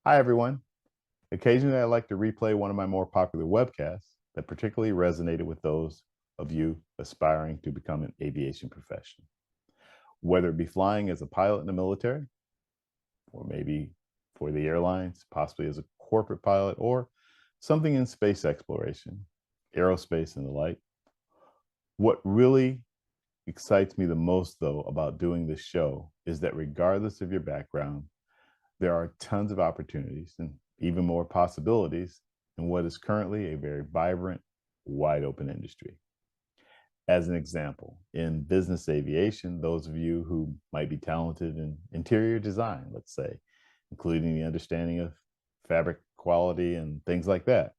Hi, everyone. Occasionally, I like to replay one of my more popular webcasts that particularly resonated with those of you aspiring to become an aviation professional. Whether it be flying as a pilot in the military, or maybe for the airlines, possibly as a corporate pilot, or something in space exploration, aerospace, and the like. What really excites me the most, though, about doing this show is that regardless of your background, there are tons of opportunities and even more possibilities in what is currently a very vibrant, wide open industry. As an example, in business aviation, those of you who might be talented in interior design, let's say, including the understanding of fabric quality and things like that,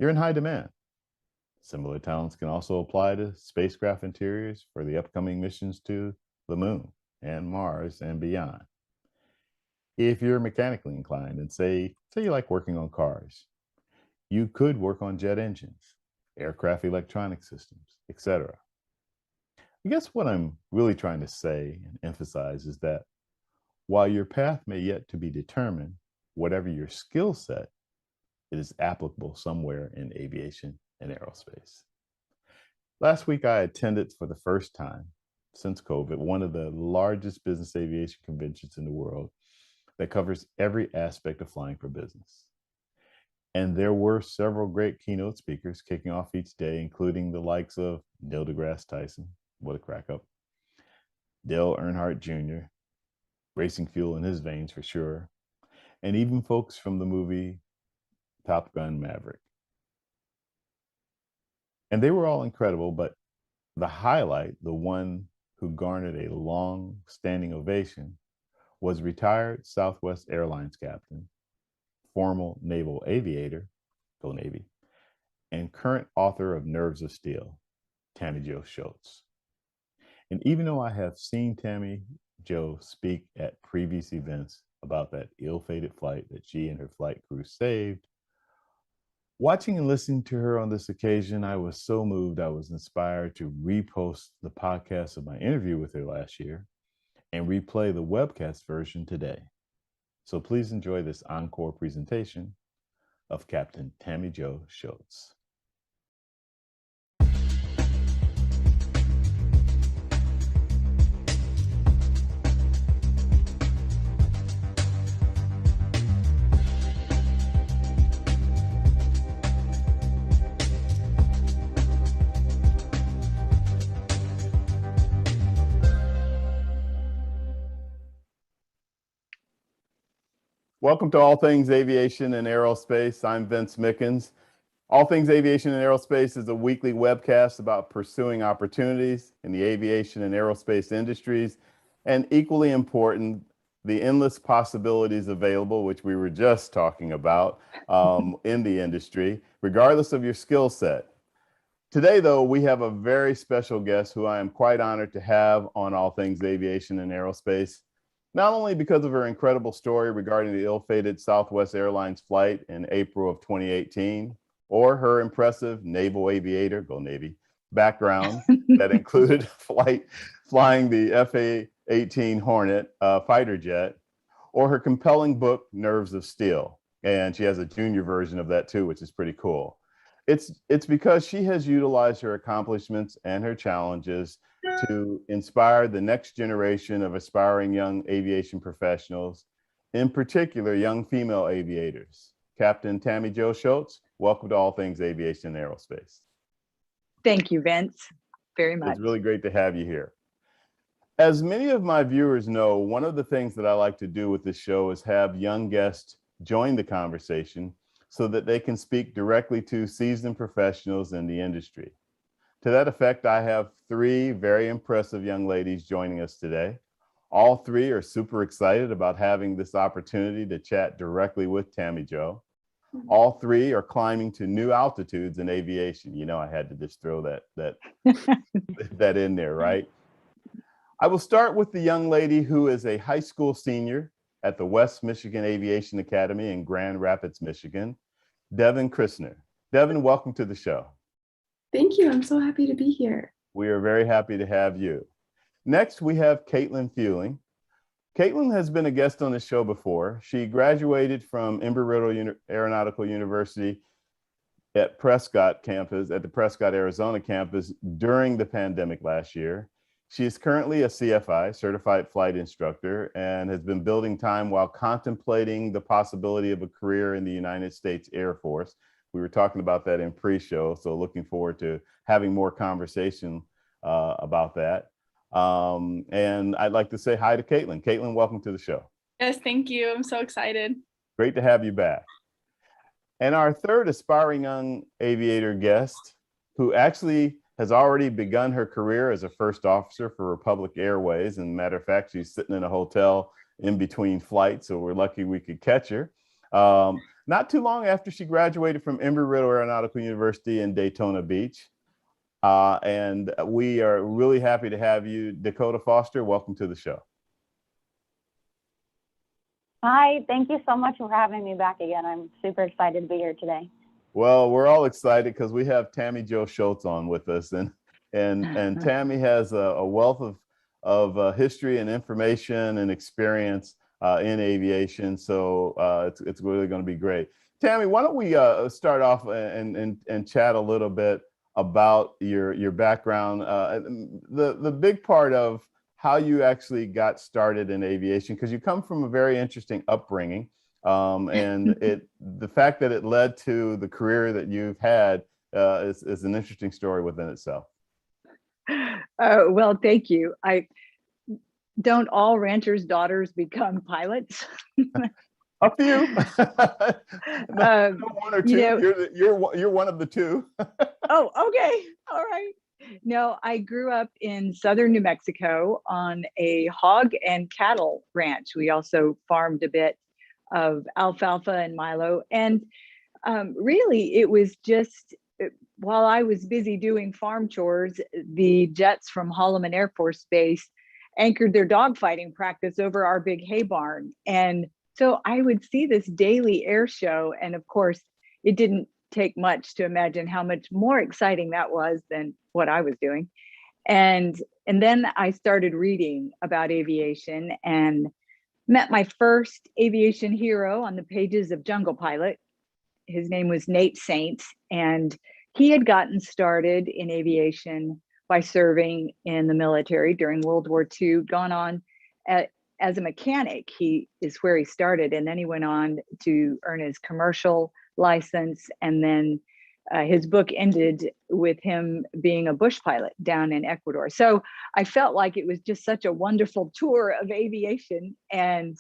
you're in high demand. Similar talents can also apply to spacecraft interiors for the upcoming missions to the moon and Mars and beyond. If you're mechanically inclined and say you like working on cars, you could work on jet engines, aircraft electronic systems, etc. I guess what I'm really trying to say and emphasize is that while your path may yet to be determined, whatever your skill set, it is applicable somewhere in aviation and aerospace. Last week, I attended for the first time since COVID one of the largest business aviation conventions in the world that covers every aspect of flying for business. And there were several great keynote speakers kicking off each day, including the likes of Neil deGrasse Tyson, what a crack up, Dale Earnhardt Jr., racing fuel in his veins for sure, and even folks from the movie Top Gun Maverick. And they were all incredible, but the highlight, the one who garnered a long standing ovation, was retired Southwest Airlines captain, former naval aviator, go Navy, and current author of Nerves of Steel, Tammie Jo Shults. And even though I have seen Tammie Jo speak at previous events about that ill-fated flight that she and her flight crew saved, watching and listening to her on this occasion, I was so moved, I was inspired to repost the podcast of my interview with her last year and replay the webcast version today. So please enjoy this encore presentation of Captain Tammie Jo Shults. Welcome to All Things Aviation and Aerospace. I'm Vince Mickens. All Things Aviation and Aerospace is a weekly webcast about pursuing opportunities in the aviation and aerospace industries, and equally important, the endless possibilities available, which we were just talking about in the industry, regardless of your skill set. Today, though, we have a very special guest who I am quite honored to have on All Things Aviation and Aerospace, not only because of her incredible story regarding the ill-fated Southwest Airlines flight in April of 2018, or her impressive naval aviator, go Navy, background that included flying the F-18 Hornet fighter jet, or her compelling book, Nerves of Steel. And she has a junior version of that too, which is pretty cool. It's because she has utilized her accomplishments and her challenges to inspire the next generation of aspiring young aviation professionals, in particular, young female aviators. Captain Tammie Jo Shults, welcome to All Things Aviation and Aerospace. Thank you, Vince, very much. It's really great to have you here. As many of my viewers know, one of the things that I like to do with this show is have young guests join the conversation so that they can speak directly to seasoned professionals in the industry. To that effect, I have three very impressive young ladies joining us today. All three are super excited about having this opportunity to chat directly with Tammie Jo. All three are climbing to new altitudes in aviation. You know, I had to just throw that in there, right? I will start with the young lady who is a high school senior at the West Michigan Aviation Academy in Grand Rapids, Michigan, Devon Christner. Devon, welcome to the show. Thank you. I'm so happy to be here. We are very happy to have you. Next, we have Caitlin Fueling, Caitlin has been a guest on the show before. She graduated from Embry-Riddle Aeronautical University at Prescott campus, at the Prescott, Arizona campus during the pandemic last year. She is currently a CFI, certified flight instructor, and has been building time while contemplating the possibility of a career in the United States Air Force. We were talking about that in pre-show, so looking forward to having more conversation about that. And I'd like to say hi to Caitlin. Caitlin, welcome to the show. Yes, thank you. I'm so excited. Great to have you back. And our third aspiring young aviator guest, who actually has already begun her career as a first officer for Republic Airways. And matter of fact, she's sitting in a hotel in between flights, so we're lucky we could catch her. Not too long after she graduated from Embry-Riddle Aeronautical University in Daytona Beach. And we are really happy to have you, Dakota Foster. Welcome to the show. Hi, thank you so much for having me back again. I'm super excited to be here today. Well, we're all excited because we have Tammie Jo Shults on with us, and Tammie has a wealth of history and information and experience in aviation. So it's really going to be great. Tammie, why don't we start off and chat a little bit about your background, the big part of how you actually got started in aviation, because you come from a very interesting upbringing, and the fact that it led to the career that you've had is an interesting story within itself. Well, thank you. Don't all ranchers' daughters become pilots? A few. No, one or two. You're one of the two. Oh, okay. All right. No, I grew up in southern New Mexico on a hog and cattle ranch. We also farmed a bit of alfalfa and milo. And really, it was just while I was busy doing farm chores, the jets from Holloman Air Force Base anchored their dogfighting practice over our big hay barn. And so I would see this daily air show. And of course, it didn't take much to imagine how much more exciting that was than what I was doing. And then I started reading about aviation and met my first aviation hero on the pages of Jungle Pilot. His name was Nate Saint, and he had gotten started in aviation by serving in the military during World War II, gone on as a mechanic. He is where he started, and then he went on to earn his commercial license, and then his book ended with him being a bush pilot down in Ecuador. So I felt like it was just such a wonderful tour of aviation, and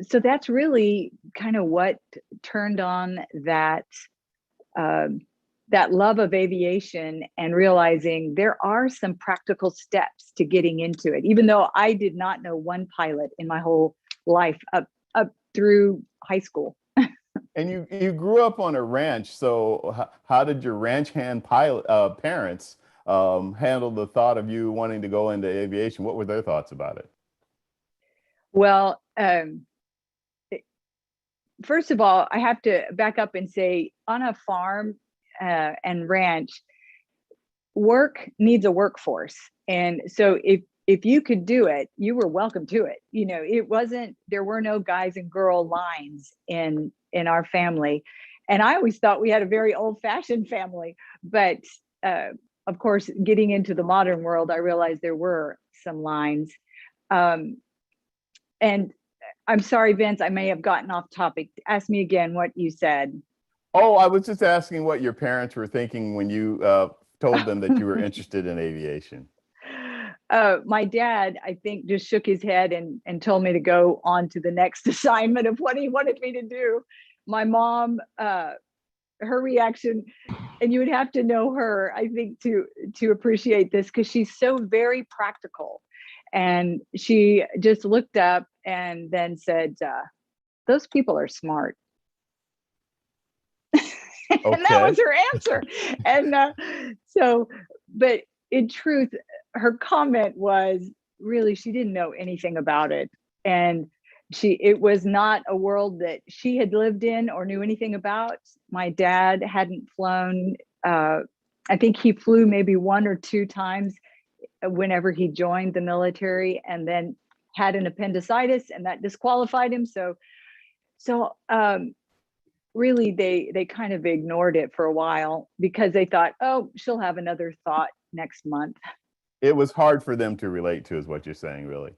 so that's really kind of what turned on that that love of aviation, and realizing there are some practical steps to getting into it, even though I did not know one pilot in my whole life up through high school. And you grew up on a ranch, so how did your ranch hand parents handle the thought of you wanting to go into aviation? What were their thoughts about it? Well, first of all, I have to back up and say, on a farm and ranch, work needs a workforce. And so if you could do it, you were welcome to it. You know, there were no guys and girl lines in our family. And I always thought we had a very old-fashioned family. But of course, getting into the modern world, I realized there were some lines. And I'm sorry, Vince, I may have gotten off topic. Ask me again what you said. Oh, I was just asking what your parents were thinking when you told them that you were interested in aviation. My dad, I think, just shook his head and told me to go on to the next assignment of what he wanted me to do. My mom, her reaction, and you would have to know her, I think, to appreciate this, because she's so very practical. And she just looked up and then said, those people are smart. Okay. And that was her answer. And but in truth, her comment was really, she didn't know anything about it. And it was not a world that she had lived in or knew anything about. My dad hadn't flown. I think he flew maybe 1 or 2 times whenever he joined the military. And then had an appendicitis and that disqualified him. So really they kind of ignored it for a while because they thought, oh, she'll have another thought next month. It was hard for them to relate to, is what you're saying, really.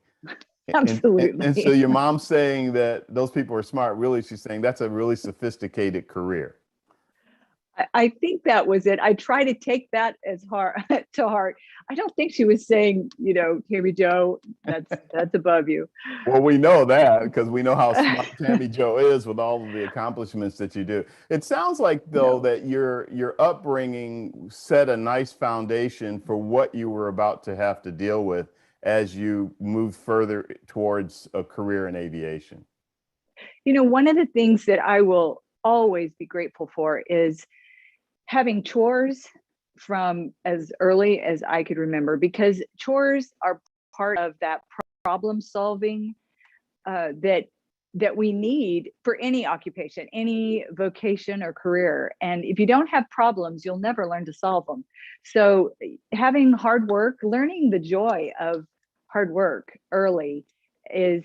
Absolutely. And so your mom's saying that those people are smart. Really, she's saying that's a really sophisticated career. I think that was it. I try to take that as hard to heart. I don't think she was saying, Tammie Jo, that's above you. Well, we know that because we know how smart Tammie Jo is with all of the accomplishments that you do. It sounds like, though, that your upbringing set a nice foundation for what you were about to have to deal with as you moved further towards a career in aviation. One of the things that I will always be grateful for is having chores from as early as I could remember, because chores are part of that problem solving that we need for any occupation, any vocation or career. And if you don't have problems, you'll never learn to solve them. So having hard work, learning the joy of hard work early is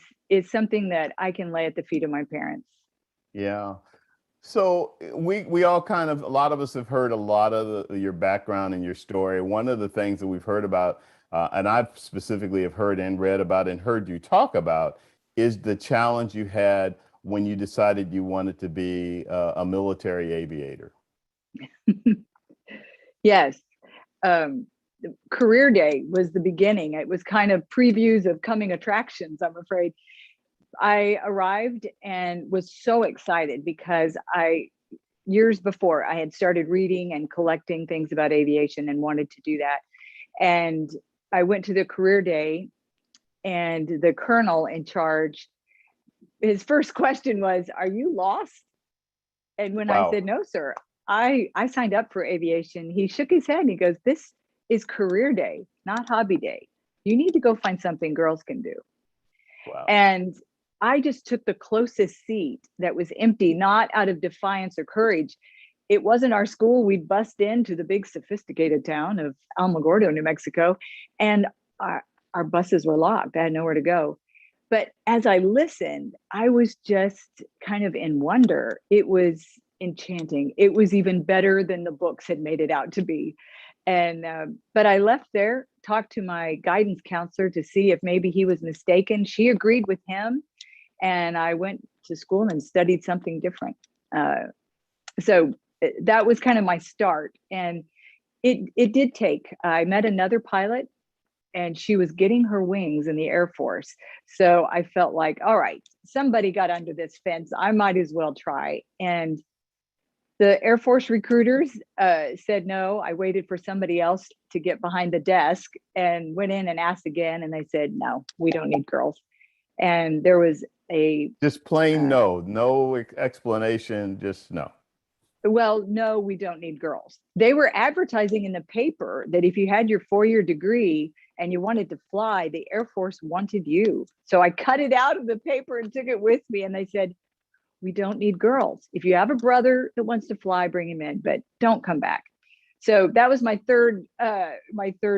something that I can lay at the feet of my parents. Yeah. So we all a lot of us have heard a lot of your background and your story. One of the things that we've heard about, and I've specifically have heard and read about and heard you talk about, is the challenge you had when you decided you wanted to be a military aviator. Yes. Career day was the beginning. It was kind of previews of coming attractions, I'm afraid. I arrived and was so excited because years before I had started reading and collecting things about aviation and wanted to do that. And I went to the career day, and the colonel in charge, his first question was, "Are you lost?" And when Wow. I said, "No, sir, I signed up for aviation," he shook his head and he goes, "This is career day, not hobby day. You need to go find something girls can do." Wow. And I just took the closest seat that was empty, not out of defiance or courage. It wasn't our school. We'd bust into the big sophisticated town of Alamogordo, New Mexico, and our buses were locked. I had nowhere to go. But as I listened, I was just kind of in wonder. It was enchanting. It was even better than the books had made it out to be. And but I left there, talked to my guidance counselor to see if maybe he was mistaken. She agreed with him, and I went to school and studied something different. So that was kind of my start. And it did take. I met another pilot, and she was getting her wings in the Air Force. So I felt like, all right, somebody got under this fence. I might as well try. And the Air Force recruiters said no. I waited for somebody else to get behind the desk and went in and asked again. And they said, "No, we don't need girls." And there was just plain no explanation, just no. Well, no, we don't need girls. They were advertising in the paper that if you had your 4-year degree and you wanted to fly, the Air Force wanted you. So I cut it out of the paper and took it with me. And they said, "We don't need girls. If you have a brother that wants to fly, bring him in, but don't come back." So that was my third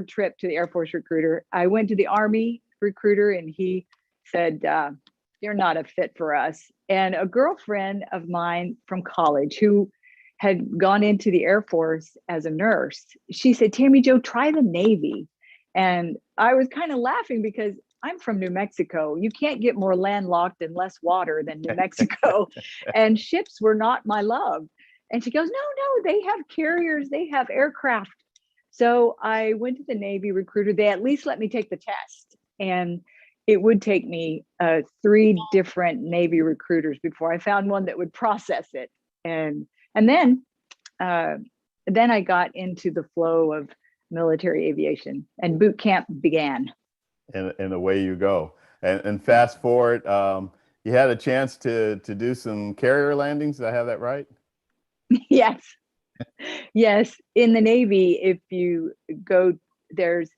trip to the Air Force recruiter. I went to the Army recruiter, and he said, "You're not a fit for us." And a girlfriend of mine from college who had gone into the Air Force as a nurse, she said, "Tammie Jo, try the Navy." And I was kind of laughing because I'm from New Mexico. You can't get more landlocked and less water than New Mexico. And ships were not my love. And she goes, no, they have carriers, they have aircraft. So I went to the Navy recruiter. They at least let me take the test. And it would take me 3 different Navy recruiters before I found one that would process it. And then I got into the flow of military aviation, and boot camp began. And away you go. And fast forward, you had a chance to do some carrier landings. Did I have that right? Yes. Yes. In the Navy, if you go, there's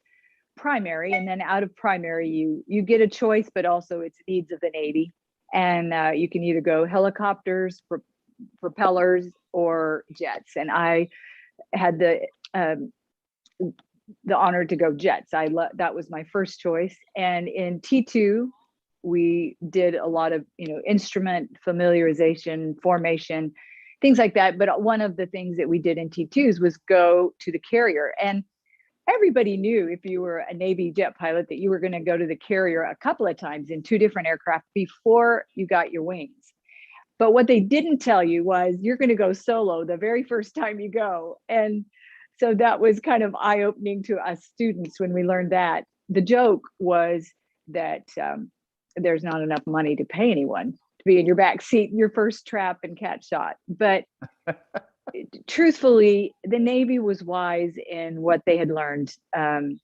primary, and then out of primary, you get a choice, but also it's needs of the Navy. And you can either go helicopters, propellers, or jets. And I had the honor to go jets. That was my first choice. And in T2, we did a lot of, instrument familiarization, formation, things like that. But one of the things that we did in T2s was go to the carrier. And everybody knew if you were a Navy jet pilot that you were going to go to the carrier a couple of times in 2 different aircraft before you got your wings. But what they didn't tell you was you're going to go solo the very first time you go. And so that was kind of eye-opening to us students when we learned that. The joke was that there's not enough money to pay anyone to be in your back seat, your first trap and catch shot. But truthfully, the Navy was wise in what they had learned. And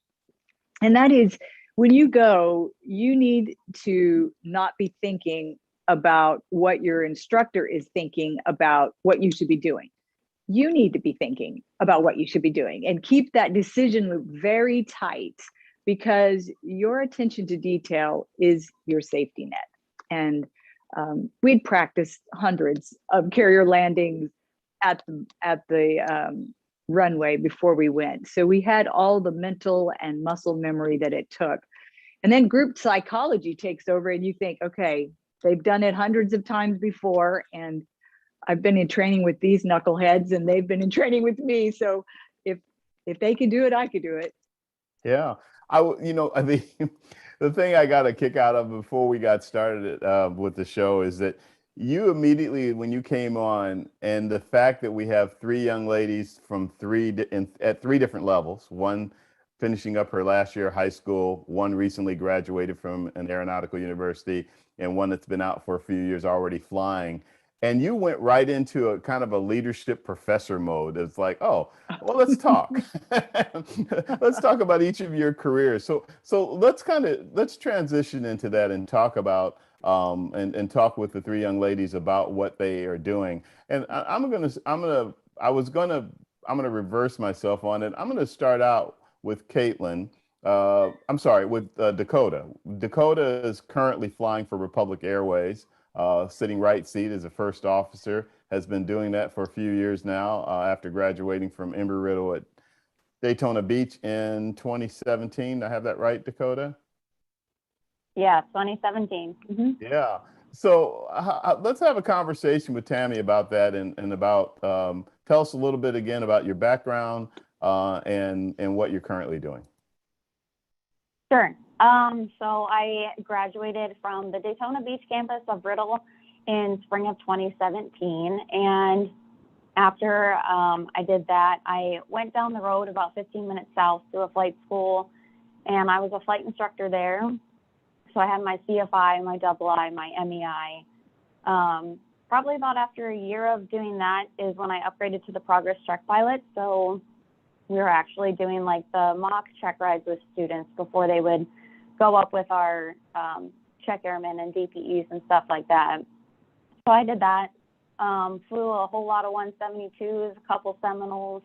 that is, when you go, you need to not be thinking about what your instructor is thinking about what you should be doing. You need to be thinking about what you should be doing and keep that decision loop very tight, because your attention to detail is your safety net. And we'd practiced hundreds of carrier landings at the runway before we went. So we had all the mental and muscle memory that it took. And then group psychology takes over and you think, okay, they've done it hundreds of times before, and I've been in training with these knuckleheads and they've been in training with me. So if they can do it, I could do it. Yeah. The thing I got a kick out of before we got started with the show is that you immediately, when you came on, and the fact that we have 3 young ladies from at 3 different levels, one finishing up her last year of high school, one recently graduated from an aeronautical university, and one that's been out for a few years already flying. And you went right into a kind of a leadership professor mode. It's like, oh, well, let's talk. Let's talk about each of your careers. So let's transition into that and talk about and talk with the 3 young ladies about what they are doing. And I'm gonna reverse myself on it. I'm gonna start out with Caitlin. With Dakota. Dakota is currently flying for Republic Airways. Sitting right seat as a first officer, has been doing that for a few years now after graduating from Embry-Riddle at Daytona Beach in 2017. I have that right, Dakota? Yeah, 2017. Mm-hmm. Yeah. So let's have a conversation with Tammie about that and about, tell us a little bit again about your background and what you're currently doing. Sure. So I graduated from the Daytona Beach campus of Riddle in spring of 2017. And after I did that, I went down the road about 15 minutes south to a flight school, and I was a flight instructor there. So I had my CFI, my II, my MEI. Probably about after a year of doing that is when I upgraded to the Progress Check Pilot. So we were actually doing like the mock check rides with students before they would go up with our check airmen and DPEs and stuff like that. So I did that. Flew a whole lot of 172s, a couple Seminoles.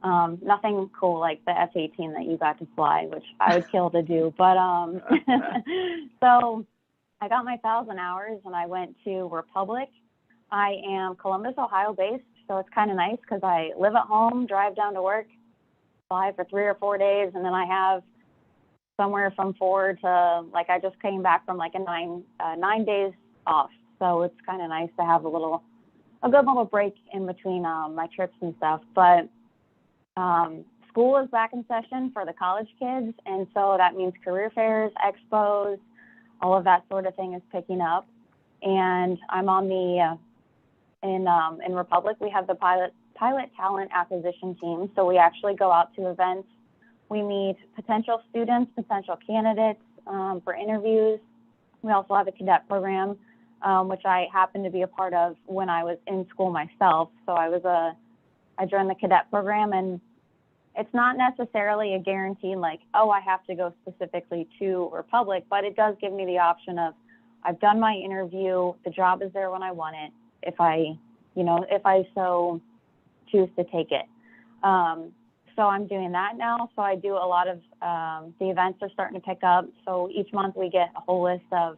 Nothing cool like the F-18 that you got to fly, which I would kill to do. But so I got my 1,000 hours and I went to Republic. I am Columbus, Ohio based, so it's kind of nice because I live at home, drive down to work, fly for 3 or 4 days, and then I have somewhere from 4 to, like, I just came back from like a 9 days off. So it's kind of nice to have a good little break in between my trips and stuff. But school is back in session for the college kids. And so that means career fairs, expos, all of that sort of thing is picking up. And I'm on the, in Republic, we have the pilot talent acquisition team. So we actually go out to events. We meet potential students, potential candidates for interviews. We also have a cadet program, which I happened to be a part of when I was in school myself. So I joined the cadet program, and it's not necessarily a guarantee like, oh, I have to go specifically to Republic, but it does give me the option of, I've done my interview, the job is there when I want it, if I so choose to take it. So I'm doing that now. So I do a lot of, the events are starting to pick up. So each month we get a whole list of,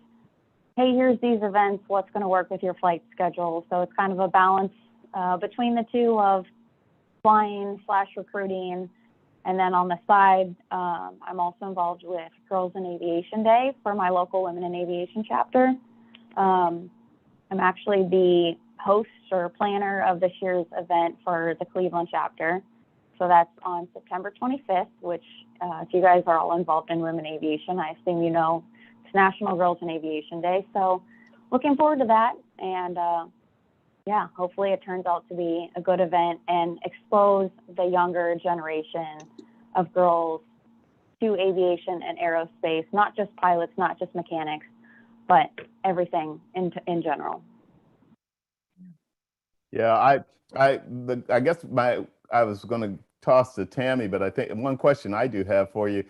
hey, here's these events, what's going to work with your flight schedule. So it's kind of a balance between the two of flying / recruiting And then on the side, I'm also involved with Girls in Aviation Day for my local Women in Aviation chapter. I'm actually the host or planner of this year's event for the Cleveland chapter. So that's on September 25th, which if you guys are all involved in women aviation, I assume you know it's National Girls in Aviation Day. So looking forward to that. And yeah, hopefully it turns out to be a good event and expose the younger generation of girls to aviation and aerospace, not just pilots, not just mechanics, but everything in general. Yeah, I guess I was going to toss to Tammie, but I think one question I do have for you,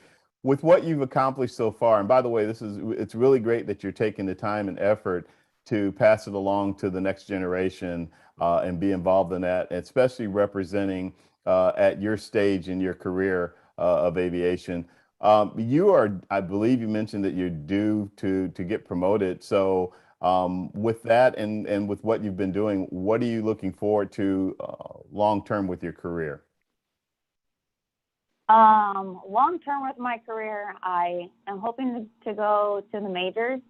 with what you've accomplished so far, and by the way, it's really great that you're taking the time and effort to pass it along to the next generation and be involved in that, especially representing at your stage in your career of aviation. You are, I believe you mentioned that you're due to get promoted. So with that and with what you've been doing, what are you looking forward to long term with your career? Long term with my career, I am hoping to go to the majors.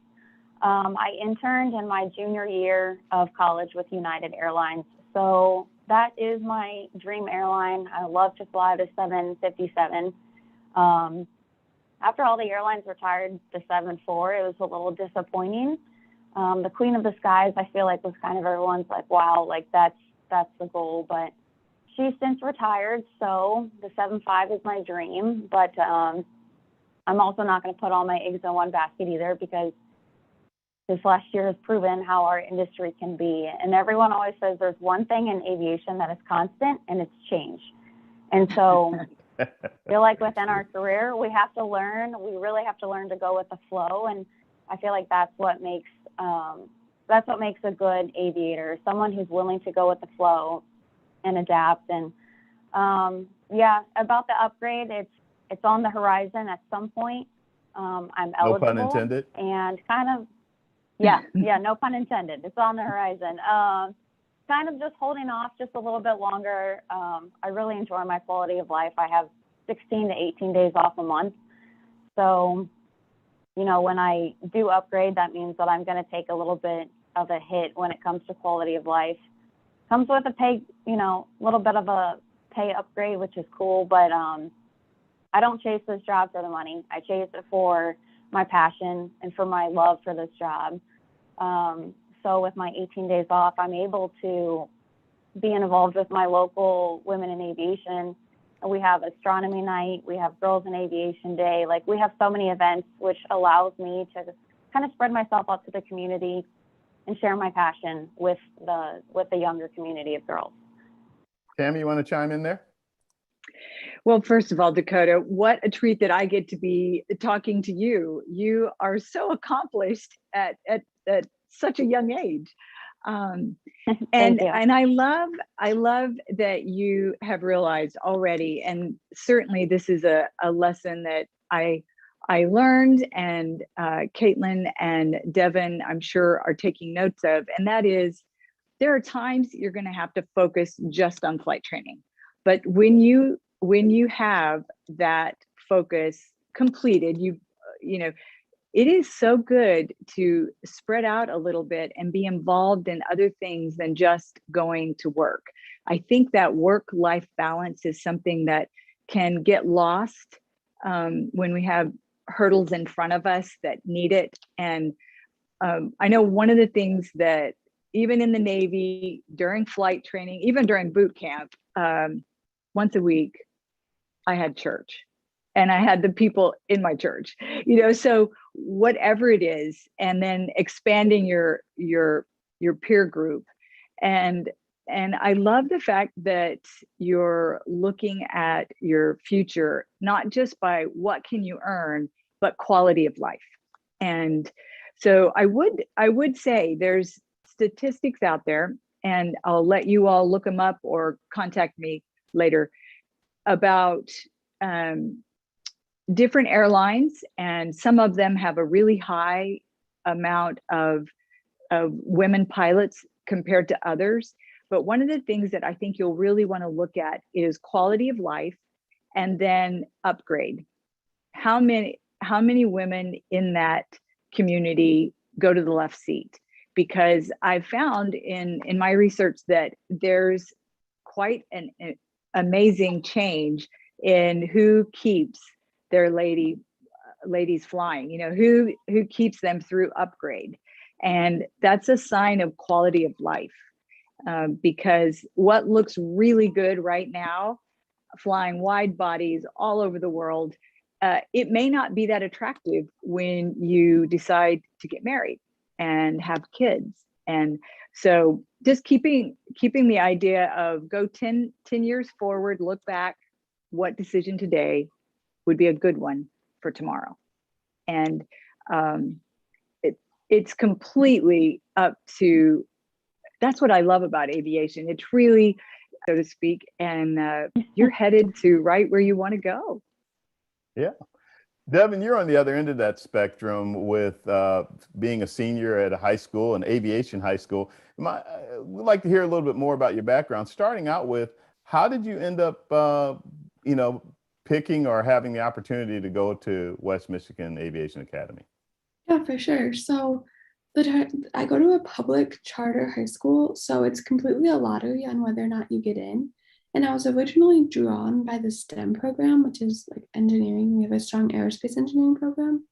I interned in my junior year of college with United Airlines. So that is my dream airline. I love to fly the 757. After all the airlines retired the 747, it was a little disappointing. The Queen of the Skies, I feel like, was kind of everyone's like, wow, like that's the goal. But she's since retired, so the 75 is my dream. But I'm also not going to put all my eggs in one basket either, because this last year has proven how our industry can be. And everyone always says there's one thing in aviation that is constant, and it's change. And so I feel like within our career, we really have to learn to go with the flow. And I feel like that's what makes a good aviator, someone who's willing to go with the flow and adapt. And yeah, about the upgrade, it's on the horizon at some point. I'm eligible. No pun intended. And kind of, yeah, no pun intended. It's on the horizon. Kind of just holding off just a little bit longer. I really enjoy my quality of life. I have 16 to 18 days off a month. So, you know, when I do upgrade, that means that I'm going to take a little bit of a hit when it comes to quality of life. Comes with a pay, you know, a little bit of a pay upgrade, which is cool, but I don't chase this job for the money. I chase it for my passion and for my love for this job. So with my 18 days off, I'm able to be involved with my local Women in Aviation. We have Astronomy Night, we have Girls in Aviation Day. Like, we have so many events, which allows me to kind of spread myself out to the community and share my passion with the younger community of girls. Tammie, you want to chime in there? Well, first of all, Dakota, what a treat that I get to be talking to you. You are so accomplished at such a young age. And I love that you have realized already, and certainly this is a lesson that I learned, and Caitlin and Devon, I'm sure, are taking notes of, and that is, there are times you're going to have to focus just on flight training. But when you have that focus completed, you know, it is so good to spread out a little bit and be involved in other things than just going to work. I think that work-life balance is something that can get lost when we have hurdles in front of us that need it. And I know one of the things that even in the Navy, during flight training, even during boot camp, once a week, I had church. And I had the people in my church, you know, so whatever it is, and then expanding your peer group. And I love the fact that you're looking at your future, not just by what can you earn, but quality of life. And so I would say there's statistics out there, and I'll let you all look them up or contact me later, about different airlines, and some of them have a really high amount of women pilots compared to others. But one of the things that I think you'll really want to look at is quality of life and then upgrade. How many women in that community go to the left seat? Because I've found in my research that there's quite an amazing change in who keeps their ladies flying, who keeps them through upgrade. And that's a sign of quality of life, because what looks really good right now, flying wide bodies all over the world, it may not be that attractive when you decide to get married and have kids. And so just keeping the idea of go 10 years forward, look back, what decision today would be a good one for tomorrow. And it's completely up to, that's what I love about aviation. It's really, so to speak, and you're headed to right where you want to go. Yeah. Devon, you're on the other end of that spectrum with being a senior at a high school, an aviation high school. We'd like to hear a little bit more about your background, starting out with how did you end up, picking or having the opportunity to go to West Michigan Aviation Academy? Yeah, for sure. So I go to a public charter high school, so it's completely a lottery on whether or not you get in. And I was originally drawn by the STEM program, which is like engineering. We have a strong aerospace engineering program.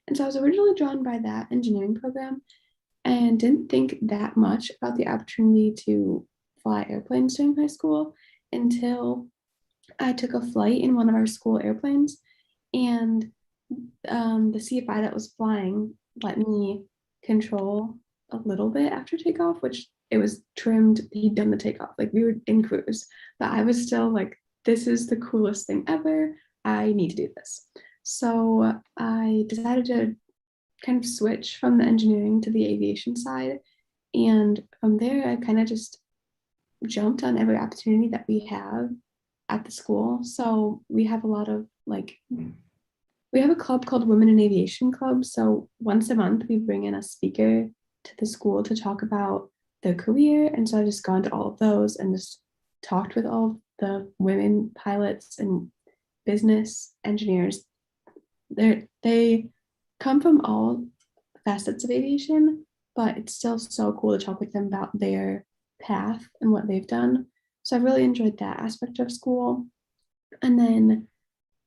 And so I was originally drawn by that engineering program and didn't think that much about the opportunity to fly airplanes during high school until I took a flight in one of our school airplanes, and the CFI that was flying let me control a little bit after takeoff, which it was trimmed. He'd done the takeoff, like we were in cruise, but I was still like, this is the coolest thing ever. I need to do this. So I decided to kind of switch from the engineering to the aviation side. And from there, I kind of just jumped on every opportunity that we have at the school. So we have a lot of we have a club called Women in Aviation Club. So once a month, we bring in a speaker to the school to talk about their career. And so I just gone to all of those and just talked with all of the women pilots and business engineers. They come from all facets of aviation, but it's still so cool to talk with them about their path and what they've done. So I really enjoyed that aspect of school. And then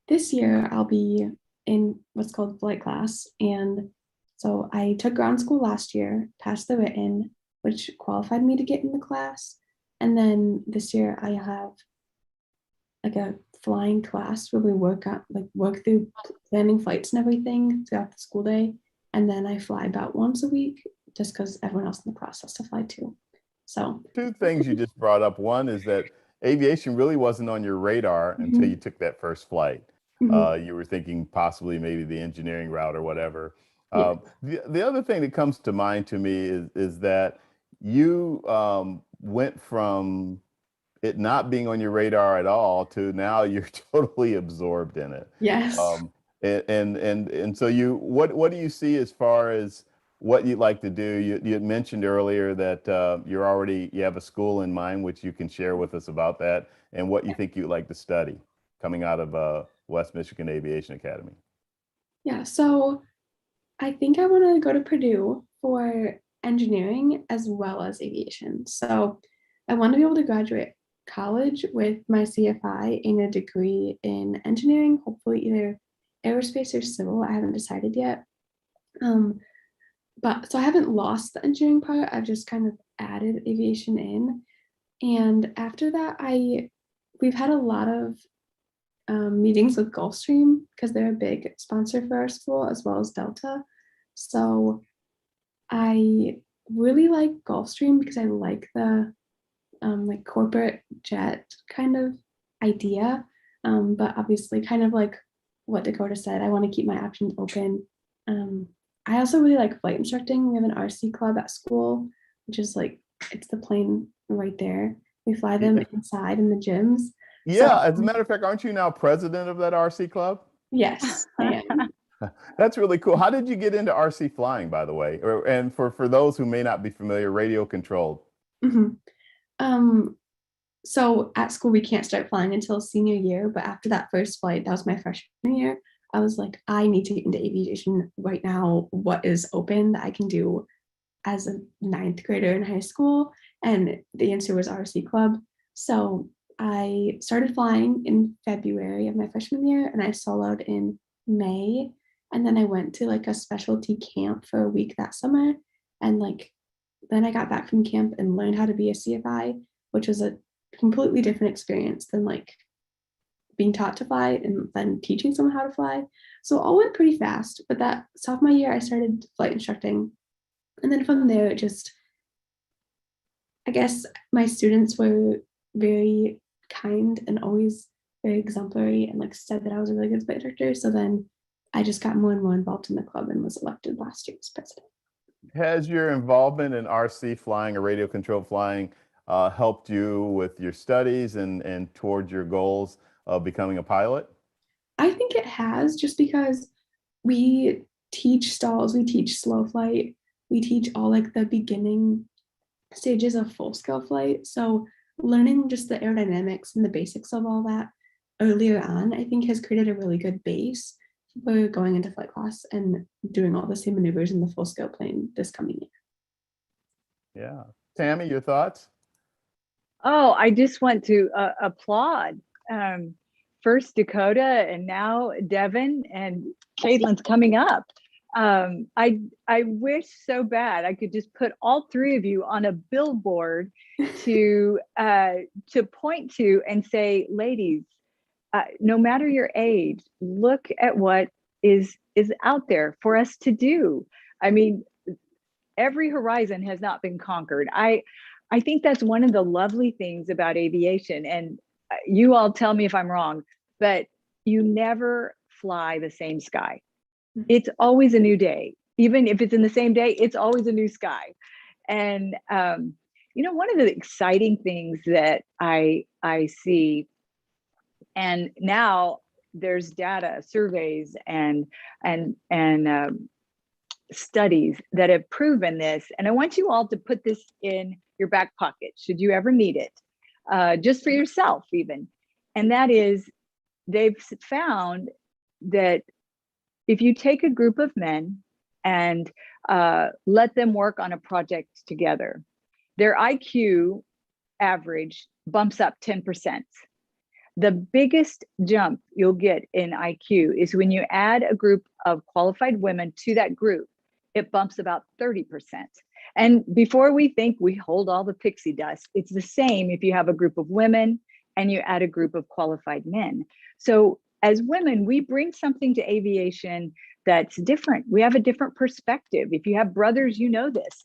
this year I'll be in what's called flight class. And so I took ground school last year, passed the written, which qualified me to get in the class. And then this year I have like a flying class where we work through planning flights and everything throughout the school day. And then I fly about once a week just because everyone else in the class has to fly too. So two things you just brought up. One is that aviation really wasn't on your radar until you took that first flight. You were thinking possibly maybe the engineering route or whatever. The other thing that comes to mind to me is that you went from it not being on your radar at all to now you're totally absorbed in it. Yes. And so what do you see as far as what you'd like to do? You had mentioned earlier that you have a school in mind, which you can share with us about that, and what you think you'd like to study coming out of West Michigan Aviation Academy. Yeah, so I think I want to go to Purdue for engineering as well as aviation. So I want to be able to graduate college with my CFI in a degree in engineering, hopefully either aerospace or civil. I haven't decided yet. But so I haven't lost the engineering part. I've just kind of added aviation in. And after that, we've had a lot of meetings with Gulfstream because they're a big sponsor for our school as well as Delta. So I really like Gulfstream because I like the like corporate jet kind of idea. But obviously kind of like what Dakota said, I want to keep my options open. I also really like flight instructing. We have an RC club at school, which is like, it's the plane right there. We fly them inside in the gyms. Yeah, So, as a matter of fact, aren't you now president of that RC club? yes, I am. That's really cool. How did you get into RC flying, by the way? And for those who may not be familiar, radio controlled. so at school we can't start flying until senior year, but after that first flight, that was my freshman year, I was like, I need to get into aviation right now. What is open that I can do as a ninth grader in high school? And the answer was RC Club. So I started flying in February of my freshman year, and I soloed in May. And then I went to like a specialty camp for a week that summer. And like, then I got back from camp and learned how to be a CFI, which was a completely different experience than like being taught to fly and then teaching someone how to fly. So all went pretty fast. But that sophomore year, I started flight instructing. And then from there, it just, I guess my students were very kind and always very exemplary and like said that I was a really good flight instructor. So then I just got more and more involved in the club and was elected last year as president. Has your involvement in RC flying or radio controlled flying helped you with your studies and towards your goals of becoming a pilot? I think it has, just because we teach stalls, we teach slow flight, we teach all like the beginning stages of full scale flight. So learning just the aerodynamics and the basics of all that earlier on, I think has created a really good base for going into flight class and doing all the same maneuvers in the full scale plane this coming year. Yeah. Tammie, your thoughts? Oh, I just want to applaud first Dakota and now Devon, and Caitlin's coming up. I wish so bad I could just put all three of you on a billboard to point to and say, ladies, no matter your age, look at what is out there for us to do. I mean, every horizon has not been conquered. I think that's one of the lovely things about aviation, and you all tell me if I'm wrong, but you never fly the same sky. It's always a new day. Even if it's in the same day, it's always a new sky. And one of the exciting things that I see, and now there's data, surveys, and studies that have proven this. And I want you all to put this in your back pocket should you ever need it, just for yourself even. And that is, they've found that if you take a group of men and let them work on a project together, their IQ average bumps up 10%. The biggest jump you'll get in IQ is when you add a group of qualified women to that group, it bumps about 30%. And before we think we hold all the pixie dust, it's the same if you have a group of women and you add a group of qualified men. So as women, we bring something to aviation that's different. We have a different perspective. If you have brothers, you know this.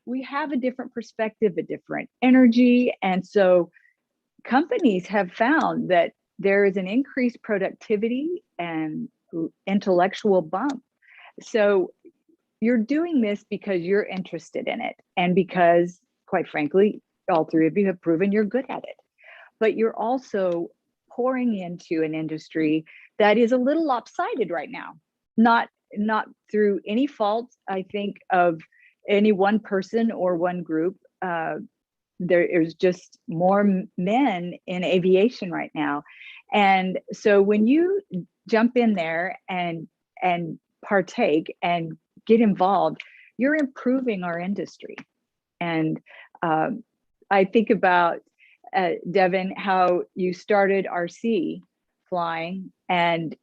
We have a different perspective, a different energy. And so companies have found that there is an increased productivity and intellectual bump. So you're doing this because you're interested in it, and because, quite frankly, all three of you have proven you're good at it. But you're also pouring into an industry that is a little lopsided right now, not through any fault, I think, of any one person or one group. There is just more men in aviation right now. And so when you jump in there and partake and get involved, you're improving our industry. And I think about, Devon, how you started RC flying and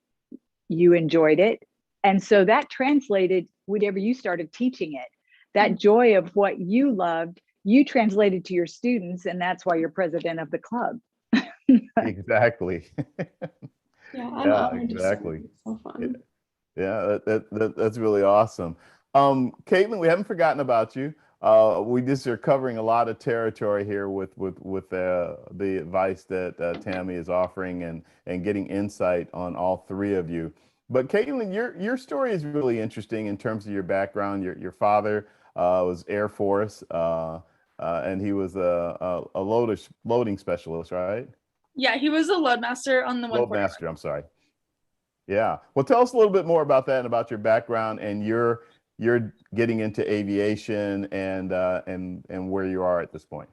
you enjoyed it. And so that translated whenever you started teaching it. That joy of what you loved, you translated to your students, and that's why you're president of the club. Exactly. Yeah, I'm honored exactly. To serve. It's so fun. Yeah, that's really awesome. Caitlin, we haven't forgotten about you. We just are covering a lot of territory here with the advice that Tammie is offering and getting insight on all three of you. But Caitlin, your story is really interesting in terms of your background. Your father was Air Force, and he was a loading specialist, right? Yeah, he was a loadmaster on the Loadmaster, I'm sorry. Yeah. Well, tell us a little bit more about that and about your background and your getting into aviation and where you are at this point.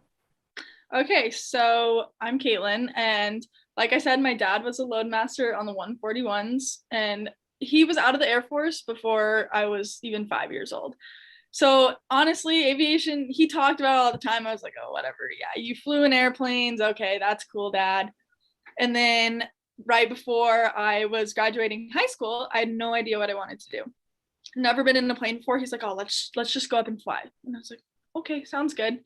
Okay, so I'm Caitlin, and like I said, my dad was a loadmaster on the 141s, and he was out of the Air Force before I was even 5 years old. So honestly, aviation, he talked about it all the time. I was like, oh, whatever. Yeah, you flew in airplanes. Okay, that's cool, Dad. And then right before I was graduating high school, I had no idea what I wanted to do. Never been in a plane before. He's like, oh, let's just go up and fly. And I was like, okay, sounds good.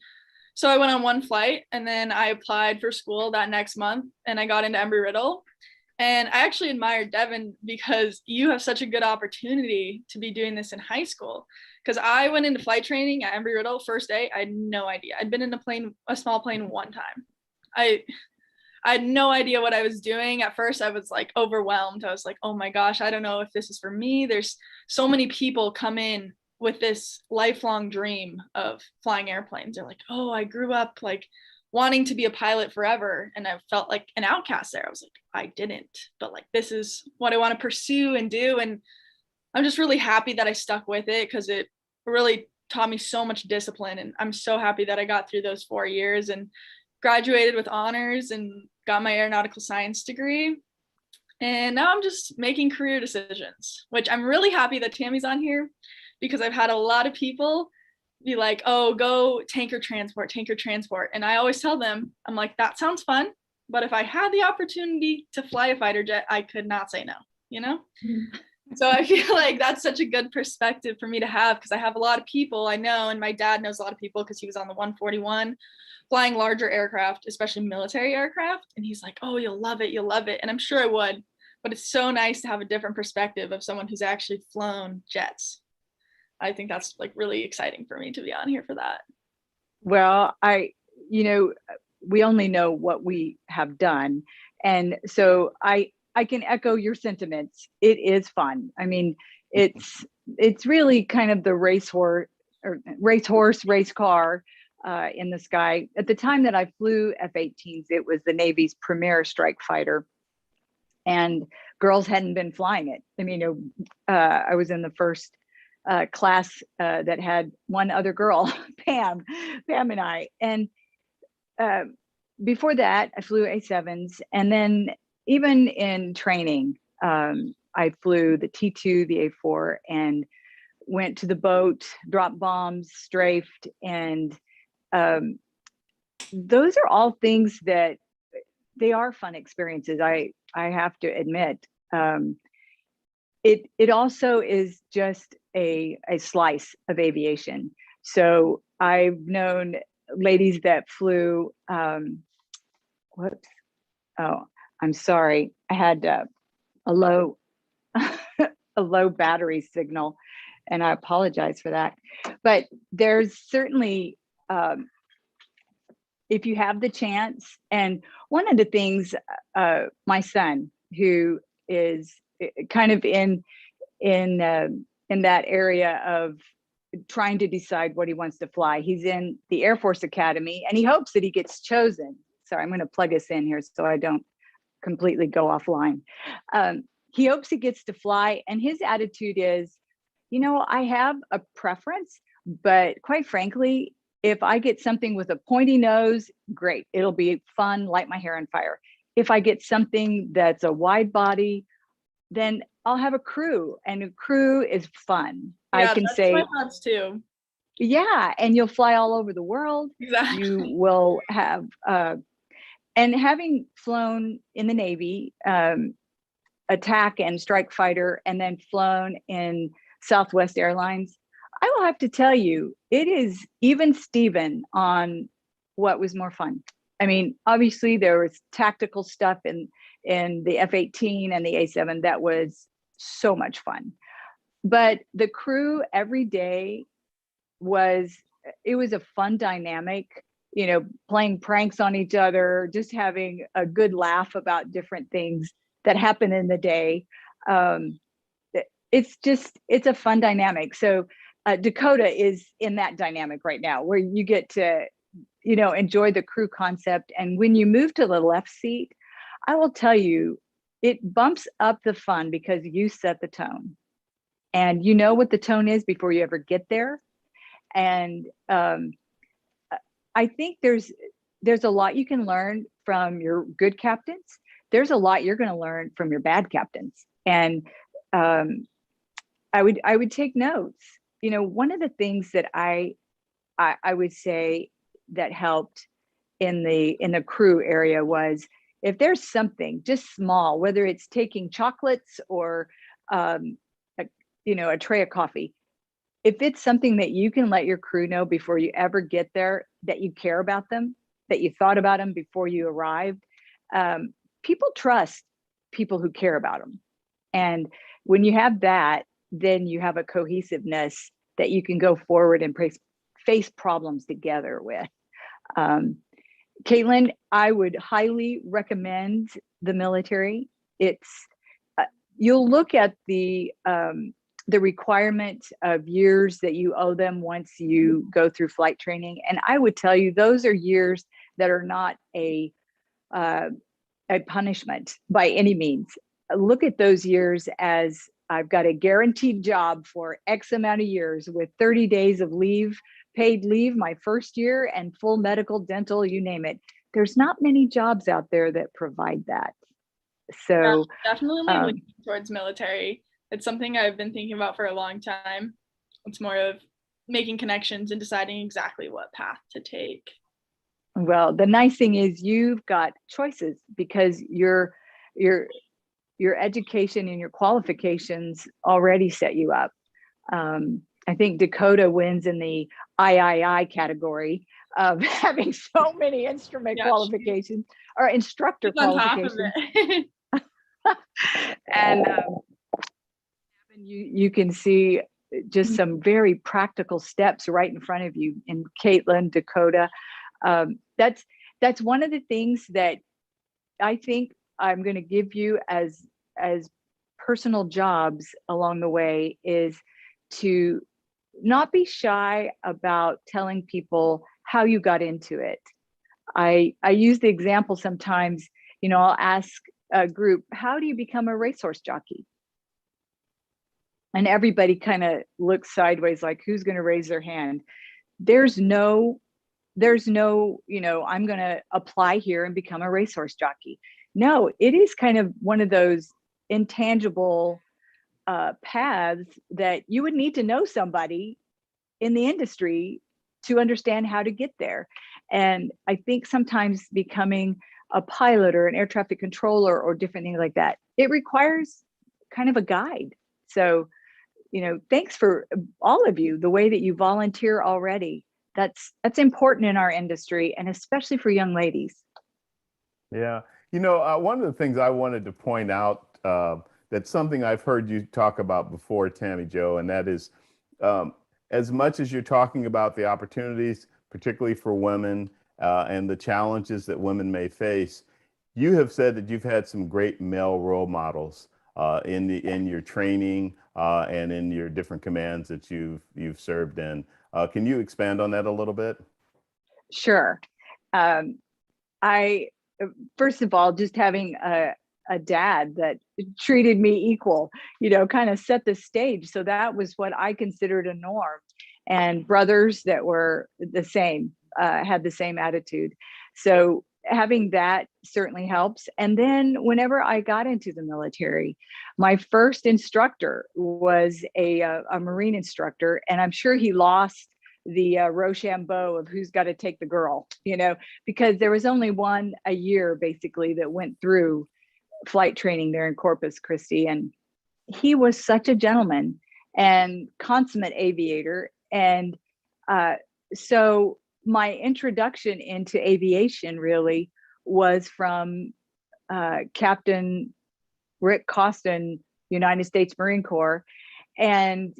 So I went on one flight, and then I applied for school that next month, and I got into Embry-Riddle. And I actually admired Devon because you have such a good opportunity to be doing this in high school. Because I went into flight training at Embry-Riddle first day. I had no idea. I'd been in a small plane one time. I had no idea what I was doing. At first, I was like overwhelmed. I was like, oh my gosh, I don't know if this is for me. There's so many people come in with this lifelong dream of flying airplanes. They're like, oh, I grew up like wanting to be a pilot forever. And I felt like an outcast there. I was like, I didn't, but like, this is what I want to pursue and do. And I'm just really happy that I stuck with it because it really taught me so much discipline. And I'm so happy that I got through those 4 years and graduated with honors and got my aeronautical science degree. And now I'm just making career decisions, which I'm really happy that Tammie's on here because I've had a lot of people be like, oh, go tanker transport. And I always tell them, I'm like, that sounds fun. But if I had the opportunity to fly a fighter jet, I could not say no, you know? Mm-hmm. So I feel like that's such a good perspective for me to have because I have a lot of people I know, and my dad knows a lot of people because he was on the 141 flying larger aircraft, especially military aircraft. And he's like, oh, you'll love it. And I'm sure I would. But it's so nice to have a different perspective of someone who's actually flown jets. I think that's like really exciting for me to be on here for that. Well, we only know what we have done. And so I can echo your sentiments. It is fun. I mean, it's really kind of the race car in the sky. At the time that I flew F-18s, it was the Navy's premier strike fighter. And girls hadn't been flying it. I mean, I was in the first class that had one other girl, Pam and I. And before that, I flew A7s. And then even in training, I flew the T2, the A4, and went to the boat, dropped bombs, strafed. And those are all things that they are fun experiences. I have to admit. It also is just a slice of aviation. So I've known ladies that flew, whoops. Oh, I'm sorry. I had a low, a low battery signal, and I apologize for that. But there's certainly, if you have the chance, and one of the things, my son, who is kind of in that area of trying to decide what he wants to fly. He's in the Air Force Academy, and he hopes that he gets chosen. Sorry, I'm going to plug us in here so I don't completely go offline. He hopes he gets to fly, and his attitude is, I have a preference, but quite frankly, if I get something with a pointy nose, great. It'll be fun, light my hair on fire. If I get something that's a wide body, then I'll have a crew, and a crew is fun. Yeah, I can that's say my thoughts too. Yeah, and you'll fly all over the world. Exactly. You will have, and having flown in the Navy, attack and strike fighter, and then flown in Southwest Airlines, I will have to tell you, it is even Steven on what was more fun. I mean, obviously there was tactical stuff in the F-18 and the A7 that was so much fun. But the crew every day was a fun dynamic, playing pranks on each other, just having a good laugh about different things that happen in the day. It's a fun dynamic. So Dakota is in that dynamic right now where you get to, enjoy the crew concept. And when you move to the left seat, I will tell you, it bumps up the fun because you set the tone. And you know what the tone is before you ever get there. And I think there's there's a lot you can learn from your good captains. There's a lot you're going to learn from your bad captains. And I would take notes. You know, one of the things that I would say that helped in the crew area was, if there's something just small, whether it's taking chocolates or a tray of coffee, if it's something that you can let your crew know before you ever get there, that you care about them, that you thought about them before you arrived, people trust people who care about them. And when you have that, then you have a cohesiveness that you can go forward and face problems together with. Caitlin, I would highly recommend the military. It's you'll look at the requirement of years that you owe them once you go through flight training, and I would tell you those are years that are not a punishment by any means. Look at those years as, I've got a guaranteed job for X amount of years with 30 days of leave, paid leave my first year, and full medical, dental, you name it. There's not many jobs out there that provide that. So yeah, definitely leaning towards military. It's something I've been thinking about for a long time. It's more of making connections and deciding exactly what path to take. Well, the nice thing is you've got choices, because your education and your qualifications already set you up. I think Dakota wins in the III category of having so many instrument qualifications or instructor qualifications. And you can see just some very practical steps right in front of you. And Caitlin, Dakota, that's one of the things that I think I'm going to give you as personal jobs along the way, is to not be shy about telling people how you got into it. I use the example sometimes, I'll ask a group, how do you become a racehorse jockey? And everybody kind of looks sideways, like, who's going to raise their hand? There's no, I'm going to apply here and become a racehorse jockey. No, it is kind of one of those intangible paths that you would need to know somebody in the industry to understand how to get there. And I think sometimes becoming a pilot or an air traffic controller or different things like that, it requires kind of a guide. So, thanks for all of you, the way that you volunteer already. That's important in our industry, and especially for young ladies. Yeah. One of the things I wanted to point out, that's something I've heard you talk about before, Tammie Jo, and that is, as much as you're talking about the opportunities, particularly for women, and the challenges that women may face, you have said that you've had some great male role models in your training and in your different commands that you've served in. Can you expand on that a little bit? Sure. I first of all, just having a dad that treated me equal, kind of set the stage. So that was what I considered a norm. And brothers that were the same, had the same attitude. So having that certainly helps. And then whenever I got into the military, my first instructor was a Marine instructor, and I'm sure he lost the Rochambeau of who's got to take the girl, because there was only one a year basically that went through flight training there in Corpus Christi. And he was such a gentleman and consummate aviator. And so my introduction into aviation really was from Captain Rick Costin, United States Marine Corps. And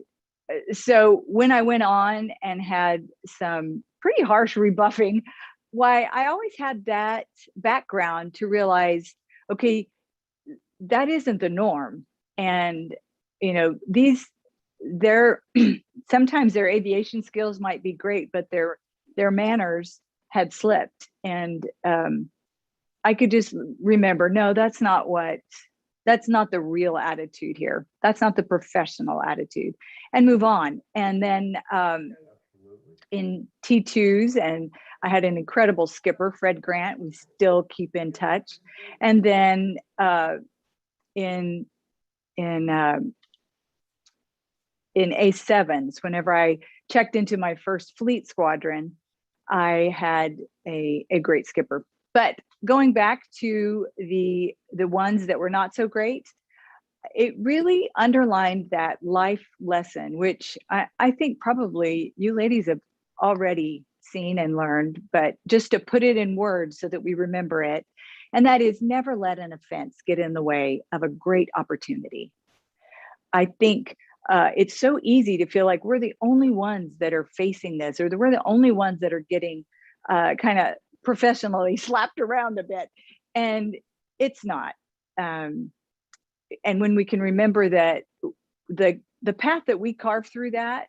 so when I went on and had some pretty harsh rebuffing, why I always had that background to realize, okay, that isn't the norm. And, sometimes their aviation skills might be great, but their manners had slipped. And I could just remember, no, that's not the real attitude here. That's not the professional attitude, and move on. And then in T2s, and I had an incredible skipper, Fred Grant. We still keep in touch. And then in A7s, whenever I checked into my first fleet squadron, I had a great skipper. But going back to the ones that were not so great, it really underlined that life lesson, which I think probably you ladies have already seen and learned, but just to put it in words so that we remember it. And that is, never let an offense get in the way of a great opportunity. I think it's so easy to feel like we're the only ones that are facing this, or that we're the only ones that are getting kind of professionally slapped around a bit. And it's not. And when we can remember that the path that we carve through that,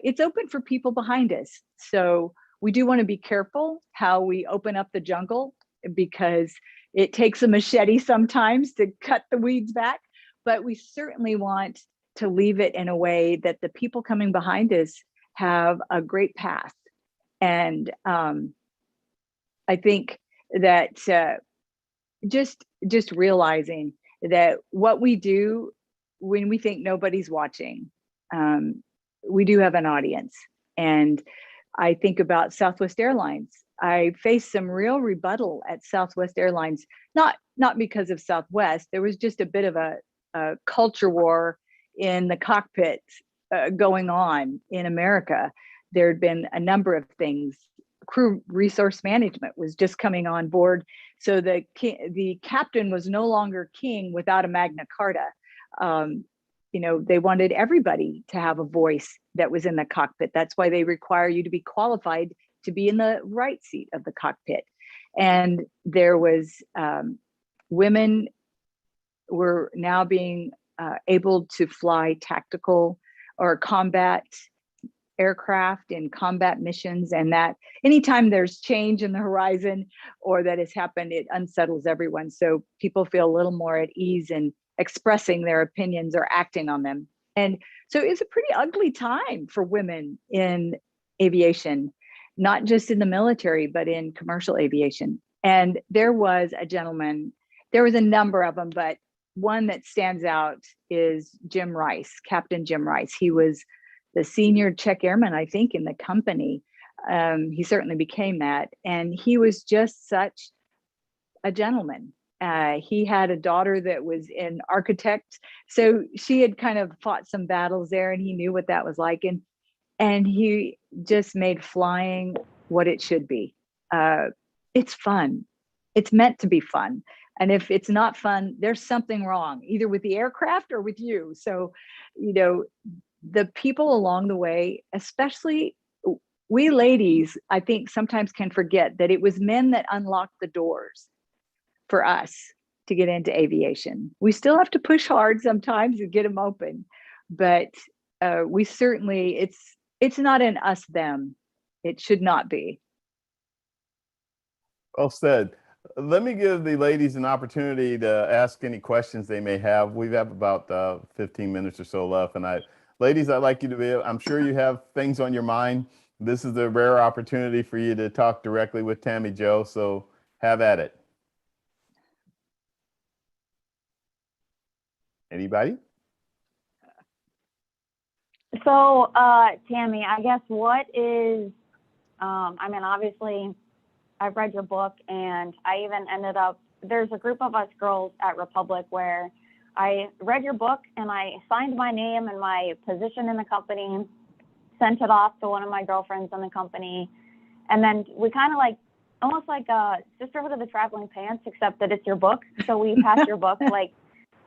it's open for people behind us. So we do want to be careful how we open up the jungle, because it takes a machete sometimes to cut the weeds back. But we certainly want to leave it in a way that the people coming behind us have a great path. And I think that just realizing that what we do when we think nobody's watching, we do have an audience. And I think about Southwest Airlines. I faced some real rebuttal at Southwest Airlines, not because of Southwest. There was just a bit of a culture war in the cockpit going on in America. There had been a number of things. Crew resource management was just coming on board. So the captain was no longer king without a Magna Carta. They wanted everybody to have a voice that was in the cockpit. That's why they require you to be qualified to be in the right seat of the cockpit. And there was women were now being able to fly tactical or combat aircraft in combat missions, and that anytime there's change in the horizon or that has happened, it unsettles everyone. So people feel a little more at ease in expressing their opinions or acting on them. And so it's a pretty ugly time for women in aviation, not just in the military, but in commercial aviation. And there was a gentleman, there was a number of them, but one that stands out is Jim Rice, Captain Jim Rice. He was the senior check airman, I think, in the company. He certainly became that. And he was just such a gentleman. He had a daughter that was an architect. So she had kind of fought some battles there, and he knew what that was like. And he just made flying what it should be. It's fun. It's meant to be fun. And if it's not fun, there's something wrong, either with the aircraft or with you. So, the people along the way, especially we ladies, I think sometimes can forget that it was men that unlocked the doors for us to get into aviation. We still have to push hard sometimes to get them open, but we certainly, it's not an us them. It should not be. Well said. Let me give the ladies an opportunity to ask any questions they may have. We have about 15 minutes or so left, and ladies, I'd like you to be, I'm sure you have things on your mind. This is a rare opportunity for you to talk directly with Tammie Jo, so have at it. Anybody? So, Tammie, I guess what is, obviously, I've read your book, and I even ended up, there's a group of us girls at Republic where I read your book and I signed my name and my position in the company, sent it off to one of my girlfriends in the company. And then we kind of almost like a Sisterhood of the Traveling Pants, except that it's your book. So we passed your book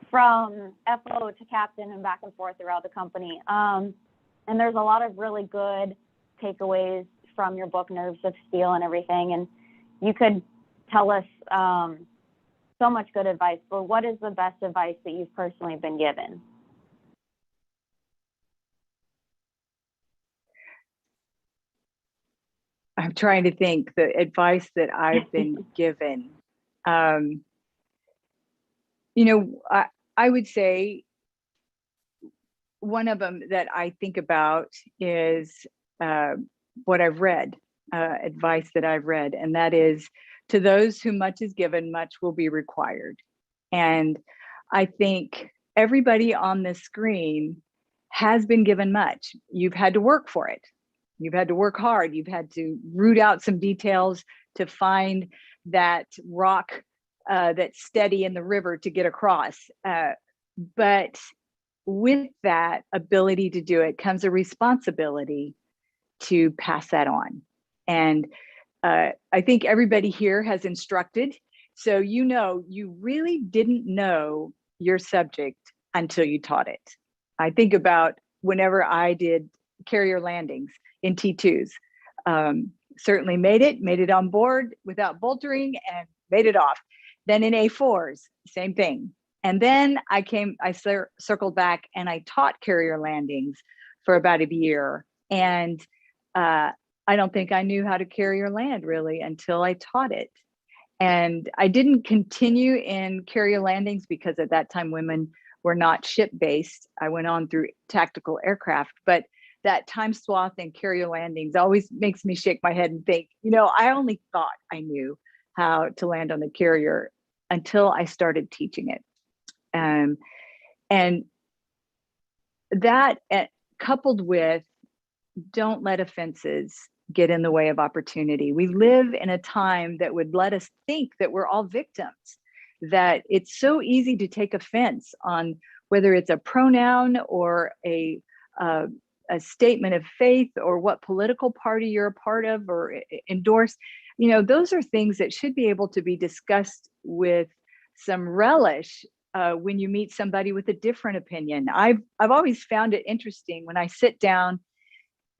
from FO to captain and back and forth throughout the company. And there's a lot of really good takeaways from your book, Nerves of Steel and everything. And you could tell us so much good advice, but what is the best advice that you've personally been given? I'm trying to think the advice that I've been given. I would say one of them that I think about is what I've read advice that I've read, and that is, to those whom much is given, much will be required. And I think everybody on this screen has been given much. You've had to work for it. You've had to work hard. You've had to root out some details to find that rock that's steady in the river to get across. But with that ability to do it comes a responsibility to pass that on. And I think everybody here has instructed. So you really didn't know your subject until you taught it. I think about whenever I did carrier landings in T2s, certainly made it on board without boltering and made it off. Then in A4s, same thing. And then I circled back and I taught carrier landings for about a year. And I don't think I knew how to carrier land really until I taught it. And I didn't continue in carrier landings because at that time women were not ship-based. I went on through tactical aircraft, but that time swath in carrier landings always makes me shake my head and think, I only thought I knew how to land on the carrier until I started teaching it. And that coupled with don't let offenses get in the way of opportunity. We live in a time that would let us think that we're all victims, that it's so easy to take offense on whether it's a pronoun or a statement of faith or what political party you're a part of or endorse. Those are things that should be able to be discussed with some relish when you meet somebody with a different opinion. I've always found it interesting when I sit down.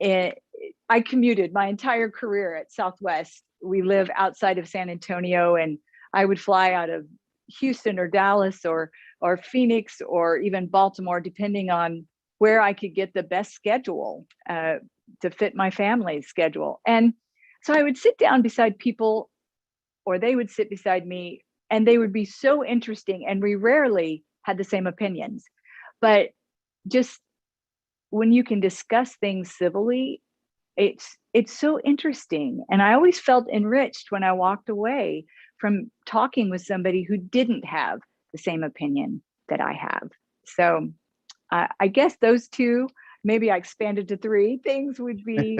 I commuted my entire career at Southwest. We live outside of San Antonio, and I would fly out of Houston or Dallas or Phoenix or even Baltimore, depending on where I could get the best schedule to fit my family's schedule. And so I would sit down beside people, or they would sit beside me, and they would be so interesting. And we rarely had the same opinions, but just when you can discuss things civilly, it's so interesting. And I always felt enriched when I walked away from talking with somebody who didn't have the same opinion that I have. So I guess those two, maybe I expanded to three things, would be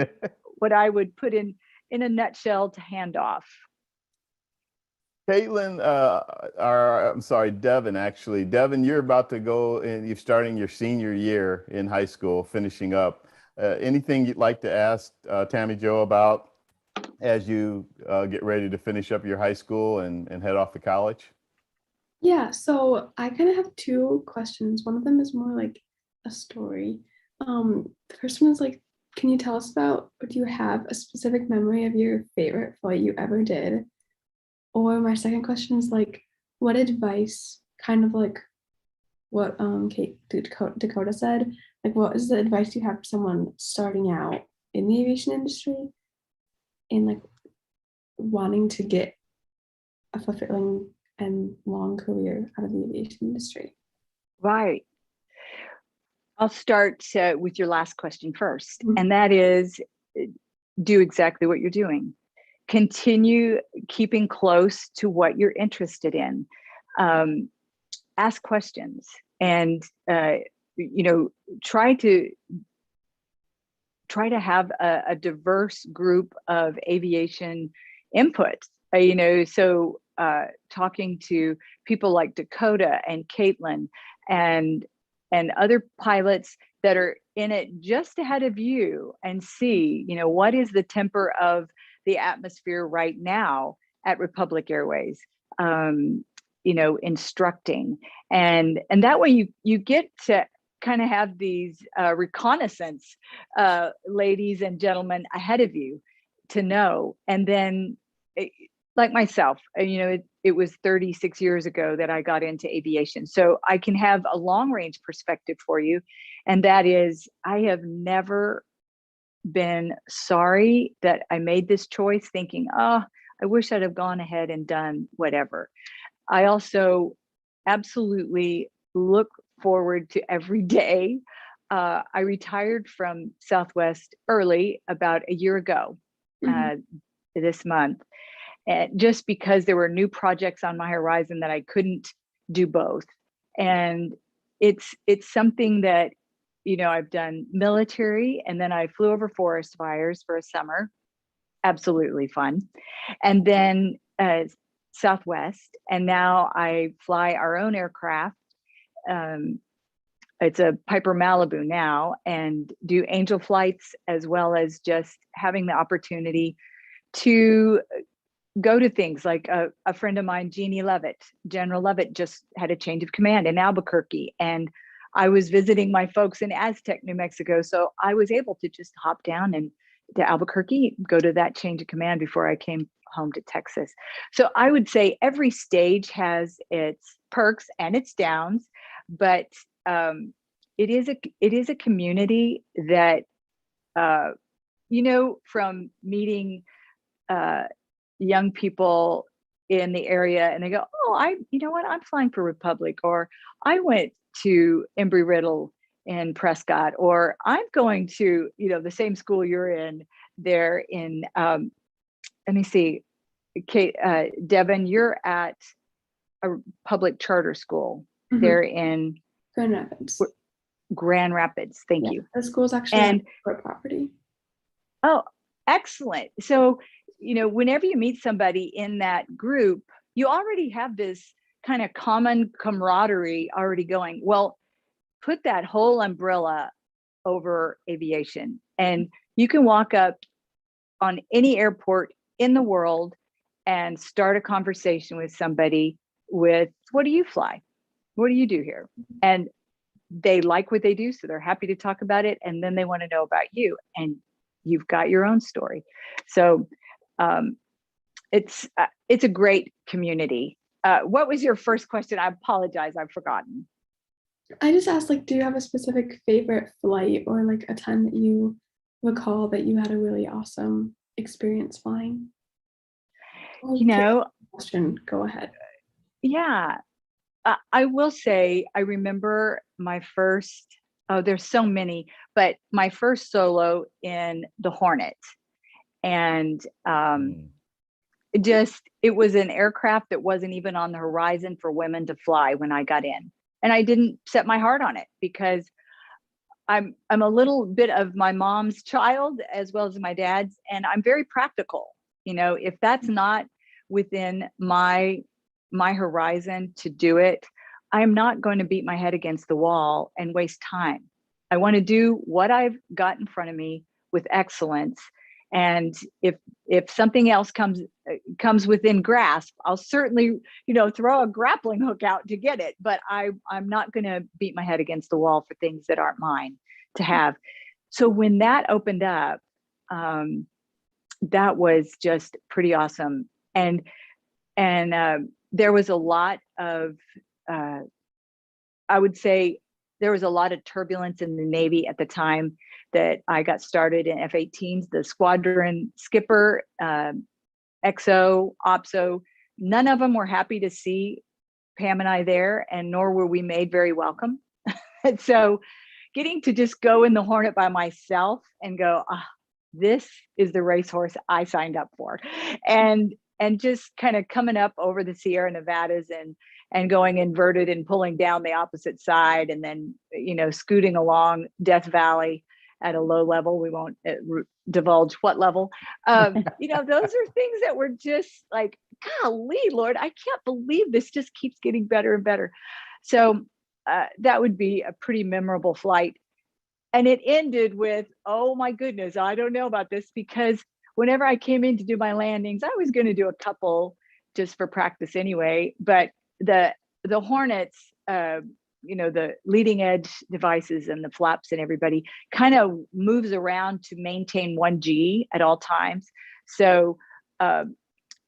what I would put in a nutshell to hand off. Caitlin, I'm sorry, Devon, actually. Devon, you're about to go and you're starting your senior year in high school, finishing up. Anything you'd like to ask Tammie Jo about as you get ready to finish up your high school and head off to college? Yeah, so I kind of have two questions. One of them is more like a story. The first one is like, can you tell us about, or do you have a specific memory of your favorite flight you ever did? Or my second question is like, what advice, kind of like what Dakota said, like what is the advice you have for someone starting out in the aviation industry and like wanting to get a fulfilling and long career out of the aviation industry? Right. I'll start with your last question first, and that is, do exactly what you're doing. Continue keeping close to what you're interested in. Ask questions and try to have a diverse group of aviation input. So talking to people like Dakota and Caitlin and other pilots that are in it just ahead of you, and see, what is the temper of the atmosphere right now at Republic Airways, instructing. And that way you get to kind of have these reconnaissance ladies and gentlemen ahead of you to know. And then like myself, it was 36 years ago that I got into aviation. So I can have a long range perspective for you. And that is, I have never been sorry that I made this choice thinking, I wish I'd have gone ahead and done whatever. I also absolutely look forward to every day. I retired from Southwest early, about a year ago. this month, just because there were new projects on my horizon that I couldn't do both. And it's something that, you know, I've done military, and then I flew over forest fires for a summer. Absolutely fun. And then Southwest, and now I fly our own aircraft. It's a Piper Malibu now, and do angel flights, as well as just having the opportunity to go to things like a friend of mine, General Levitt, just had a change of command in Albuquerque, and I was visiting my folks in Aztec, New Mexico. So I was able to just hop down and to Albuquerque, go to that change of command before I came home to Texas. So I would say every stage has its perks and its downs, but it is a community that, you know, from meeting young people in the area, and they go, oh, you know what, I'm flying for Republic, or I went to Embry-Riddle in Prescott, or I'm going to, you know, the same school you're in there in, let me see, Kate, Devon, you're at a public charter school there in Grand Rapids. Grand Rapids, thank you. The school's actually on corporate property. Oh, excellent. So, you know, whenever you meet somebody in that group, you already have this kind of common camaraderie already going. Well, put that whole umbrella over aviation, and you can walk up on any airport in the world and start a conversation with somebody with, what do you fly? What do you do here? And they like what they do, so they're happy to talk about it. And then they want to know about you, and you've got your own story. So it's a great community. What was your first question? I apologize, I've forgotten. I just asked, like, do you have a specific favorite flight, or like a time that you recall that you had a really awesome experience flying? You know, question, go ahead. Yeah, I will say, I remember my first, there's so many, but my first solo in the Hornet. And it was an aircraft that wasn't even on the horizon for women to fly when I got in. And I didn't set my heart on it, because I'm a little bit of my mom's child as well as my dad's, and I'm very practical. You know, if that's not within my horizon to do it, I'm not going to beat my head against the wall and waste time. I want to do what I've got in front of me with excellence. And if something else comes within grasp, I'll certainly, you know, throw a grappling hook out to get it. But I'm not going to beat my head against the wall for things that aren't mine to have. So when that opened up, that was just pretty awesome. And there was a lot of, I would say, there was a lot of turbulence in the Navy at the time that I got started in F-18s, the squadron skipper, XO, OPSO. None of them were happy to see Pam and I there, and nor were we made very welcome. And so getting to just go in the Hornet by myself and go, this is the racehorse I signed up for. And just kind of coming up over the Sierra Nevadas and going inverted and pulling down the opposite side, and then, you know, scooting along Death Valley at a low level. We won't divulge what level. You know, those are things that were just like, golly, Lord, I can't believe this just keeps getting better and better. So that would be a pretty memorable flight. And it ended with, oh my goodness, I don't know about this, because whenever I came in to do my landings, I was going to do a couple just for practice anyway. But the Hornets, you know, the leading edge devices and the flaps and everybody kind of moves around to maintain 1G at all times. So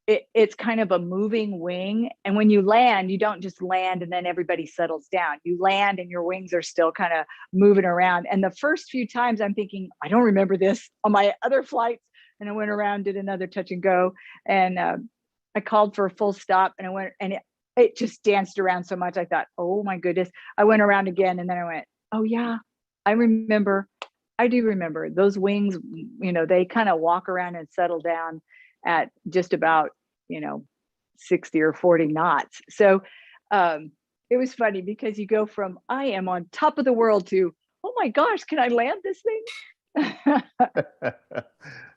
it's kind of a moving wing. And when you land, you don't just land and then everybody settles down. You land and your wings are still kind of moving around. And the first few times I'm thinking, I don't remember this on my other flights. And I went around, did another touch and go. And I called for a full stop, and I went, and it just danced around so much. I thought, oh my goodness. I went around again, and then I went, oh yeah, I remember I do remember those wings, they kind of walk around and settle down at just about, 60 or 40 knots. So it was funny because you go from, I am on top of the world to, oh my gosh, can I land this thing?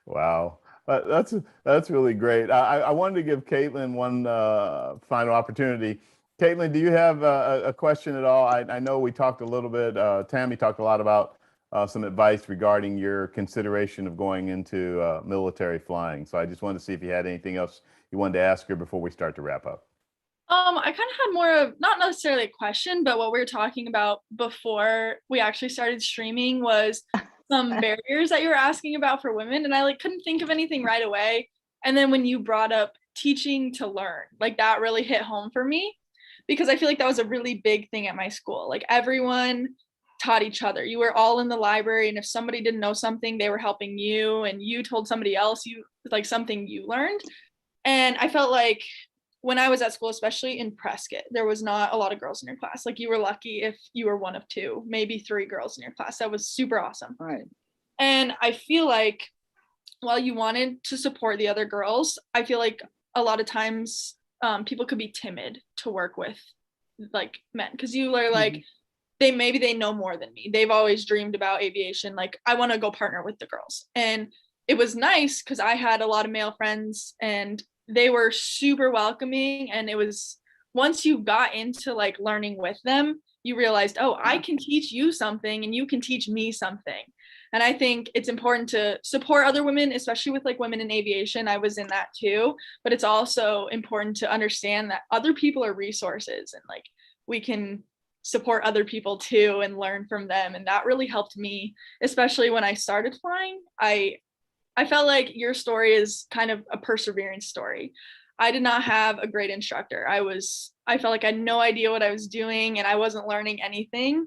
Wow. That's really great. I wanted to give Caitlin one final opportunity. Caitlin, do you have a question at all? I know we talked a little bit, Tammie talked a lot about some advice regarding your consideration of going into military flying. So I just wanted to see if you had anything else you wanted to ask her before we start to wrap up. I kind of had more of, not necessarily a question, but what we were talking about before we actually started streaming was some barriers that you were asking about for women. And I couldn't think of anything right away. And then when you brought up teaching to learn, that really hit home for me, because I feel like that was a really big thing at my school. Everyone taught each other. You were all in the library, and if somebody didn't know something, they were helping you, and you told somebody else something you learned. And I felt like when I was at school, especially in Prescott, there was not a lot of girls in your class. You were lucky if you were one of 2, maybe 3 girls in your class. That was super awesome. Right. And I feel like while you wanted to support the other girls, I feel like a lot of times people could be timid to work with men, because you are they know more than me. They've always dreamed about aviation. I want to go partner with the girls. And it was nice because I had a lot of male friends and they were super welcoming. And it was, once you got into learning with them, you realized, oh, I can teach you something and you can teach me something. And I think it's important to support other women, especially with women in aviation. I was in that too, but it's also important to understand that other people are resources, and we can support other people too and learn from them. And that really helped me, especially when I started flying. I felt like your story is kind of a perseverance story. I did not have a great instructor. I felt like I had no idea what I was doing and I wasn't learning anything.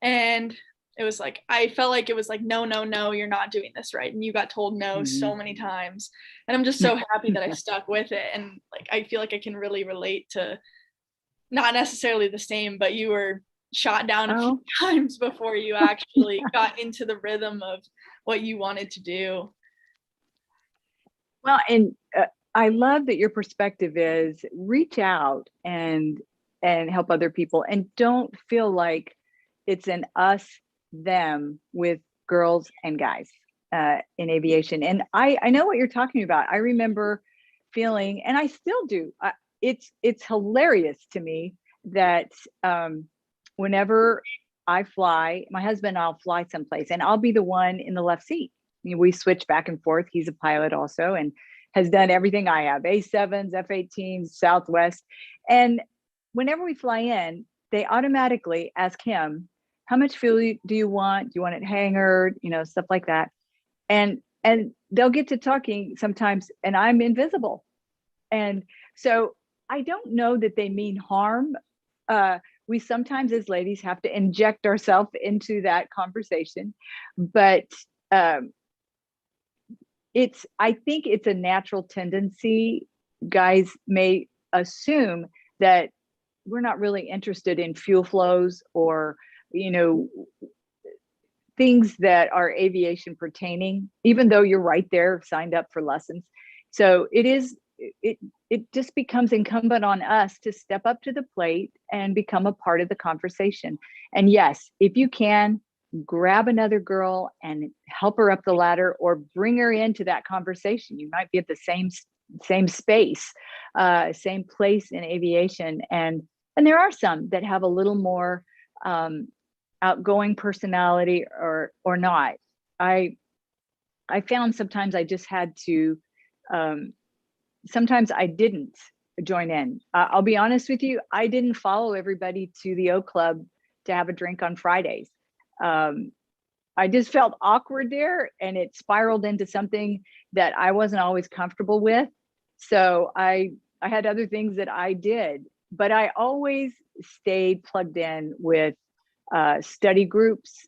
And it was I felt like it was no, you're not doing this right. And you got told no so many times. And I'm just so happy that I stuck with it. And I feel like I can really relate to, not necessarily the same, but you were shot down a few times before you actually got into the rhythm of what you wanted to do. Well, and I love that your perspective is reach out and help other people, and don't feel like it's an us, them with girls and guys in aviation. And I know what you're talking about. I remember feeling, and I still do, it's hilarious to me that whenever I fly, my husband and I'll fly someplace and I'll be the one in the left seat. We switch back and forth. He's a pilot also and has done everything I have, A7s, F-18s, Southwest. And whenever we fly in, they automatically ask him, how much fuel do you want? Do you want it hangared? Stuff like that. And they'll get to talking sometimes and I'm invisible. And so I don't know that they mean harm. We sometimes as ladies have to inject ourselves into that conversation, but I think it's a natural tendency. Guys may assume that we're not really interested in fuel flows or, things that are aviation pertaining, even though you're right there signed up for lessons. So it just becomes incumbent on us to step up to the plate and become a part of the conversation. And yes, if you can, grab another girl and help her up the ladder or bring her into that conversation. You might be at the same space, same place in aviation. And there are some that have a little more outgoing personality or not. I found sometimes I just had to, sometimes I didn't join in. I'll be honest with you, I didn't follow everybody to the O Club to have a drink on Fridays. I just felt awkward there and it spiraled into something that I wasn't always comfortable with. So I had other things that I did, but I always stayed plugged in with study groups,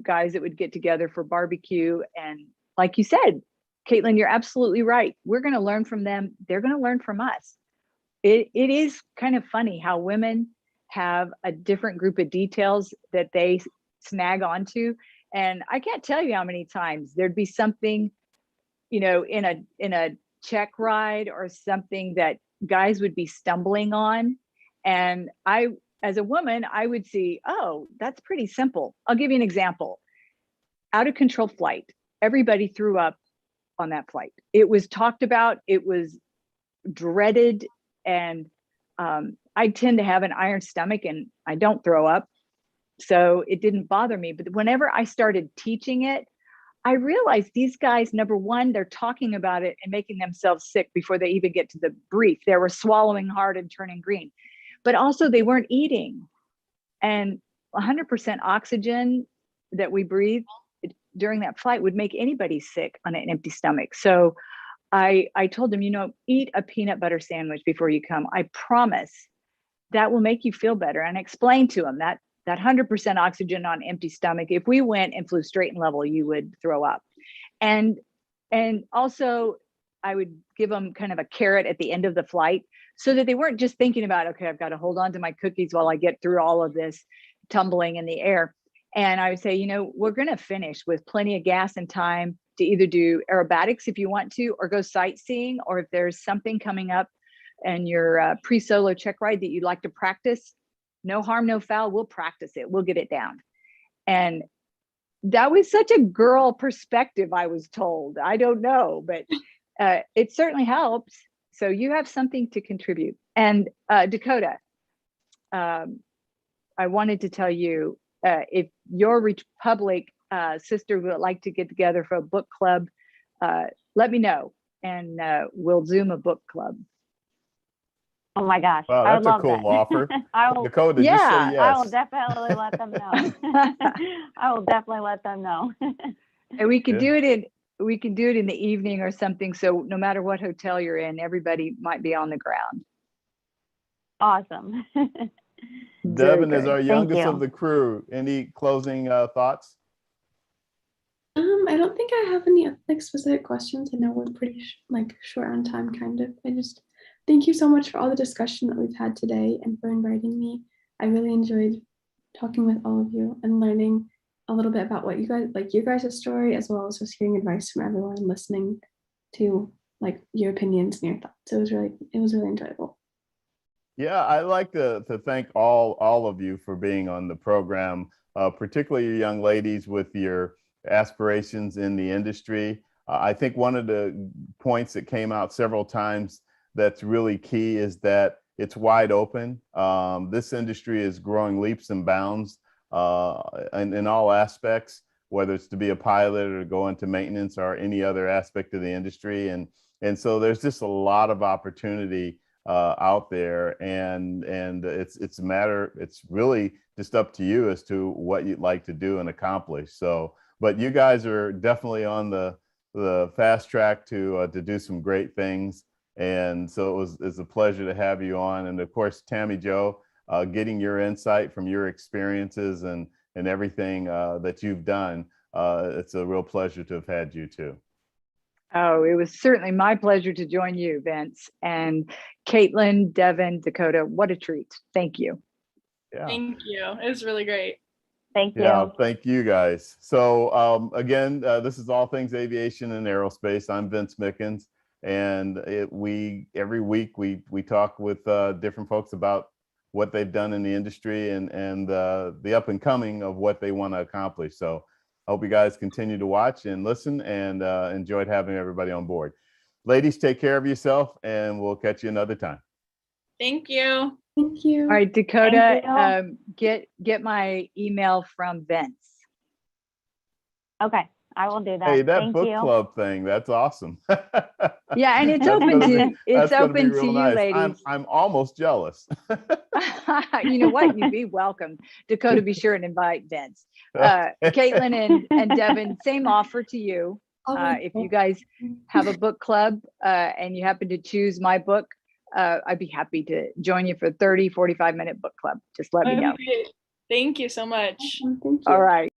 guys that would get together for barbecue. And like you said, Caitlin, you're absolutely right. We're going to learn from them. They're going to learn from us. It is kind of funny how women have a different group of details that they snag onto. And I can't tell you how many times there'd be something, you know, in a check ride or something that guys would be stumbling on. And I, as a woman, I would see, oh, that's pretty simple. I'll give you an example. Out of control flight. Everybody threw up on that flight. It was talked about, it was dreaded, and I tend to have an iron stomach and I don't throw up. So it didn't bother me. But whenever I started teaching it, I realized these guys, number one, they're talking about it and making themselves sick before they even get to the brief. They were swallowing hard and turning green, but also they weren't eating. And 100% oxygen that we breathe during that flight would make anybody sick on an empty stomach. So I told them, you know, eat a peanut butter sandwich before you come. I promise that will make you feel better. And I explained to them that 100% oxygen on empty stomach, if we went and flew straight and level, you would throw up. And also I would give them kind of a carrot at the end of the flight so that they weren't just thinking about, okay, I've got to hold on to my cookies while I get through all of this tumbling in the air. And I would say, you know, we're going to finish with plenty of gas and time to either do aerobatics if you want to, or go sightseeing, or if there's something coming up and your pre-solo check ride that you'd like to practice, no harm, no foul, we'll practice it. We'll get it down. And that was such a girl perspective, I was told. I don't know, but it certainly helps. So you have something to contribute. And Dakota, I wanted to tell you, if your Republic sister would like to get together for a book club, let me know, and we'll Zoom a book club. Oh my gosh. Wow, that's a cool offer. Dakota, just say yes. I will definitely let them know. I will definitely let them know. And we can do it in the evening or something. So no matter what hotel you're in, everybody might be on the ground. Awesome. Devon is our youngest of the crew. Any closing thoughts? I don't think I have any like specific questions. I know we're pretty short on time, kind of. I just thank you so much for all the discussion that we've had today and for inviting me. I really enjoyed talking with all of you and learning a little bit about what you guys, like your guys' story, as well as just hearing advice from everyone and listening to like your opinions and your thoughts. So it was really enjoyable. Yeah, I'd like to thank all of you for being on the program, particularly you young ladies with your aspirations in the industry. I think one of the points that came out several times that's really key is that it's wide open. This industry is growing leaps and bounds in all aspects, whether it's to be a pilot or to go into maintenance or any other aspect of the industry. And so there's just a lot of opportunity out there, and it's really just up to you as to what you'd like to do and accomplish. So, but you guys are definitely on the fast track to do some great things. And so it's a pleasure to have you on. And of course, Tammie Jo, getting your insight from your experiences and everything that you've done. It's a real pleasure to have had you too. Oh, it was certainly my pleasure to join you, Vince. And Caitlin, Devon, Dakota, what a treat. Thank you. Yeah. Thank you. It was really great. Thank you. Yeah, thank you guys. So again, this is All Things Aviation and Aerospace. I'm Vince Mickens, and every week we talk with different folks about what they've done in the industry and the up and coming of what they want to accomplish. So I hope you guys continue to watch and listen, and enjoyed having everybody on board. Ladies, take care of yourself, and we'll catch you another time. Thank you. Thank you. All right, Dakota, get my email from Vince. Okay, I will do that. Hey, that Thank book you. club thing, that's awesome. Yeah, and it's That's open gonna to be- that's gonna be real you, nice. ladies. I'm almost jealous. You know what? You'd be welcome. Dakota, be sure and invite Vince. Caitlin and Devon, same offer to you. If you guys have a book club and you happen to choose my book, I'd be happy to join you for a 30, 45-minute book club. Just let me know. Thank you so much. Thank you. All right.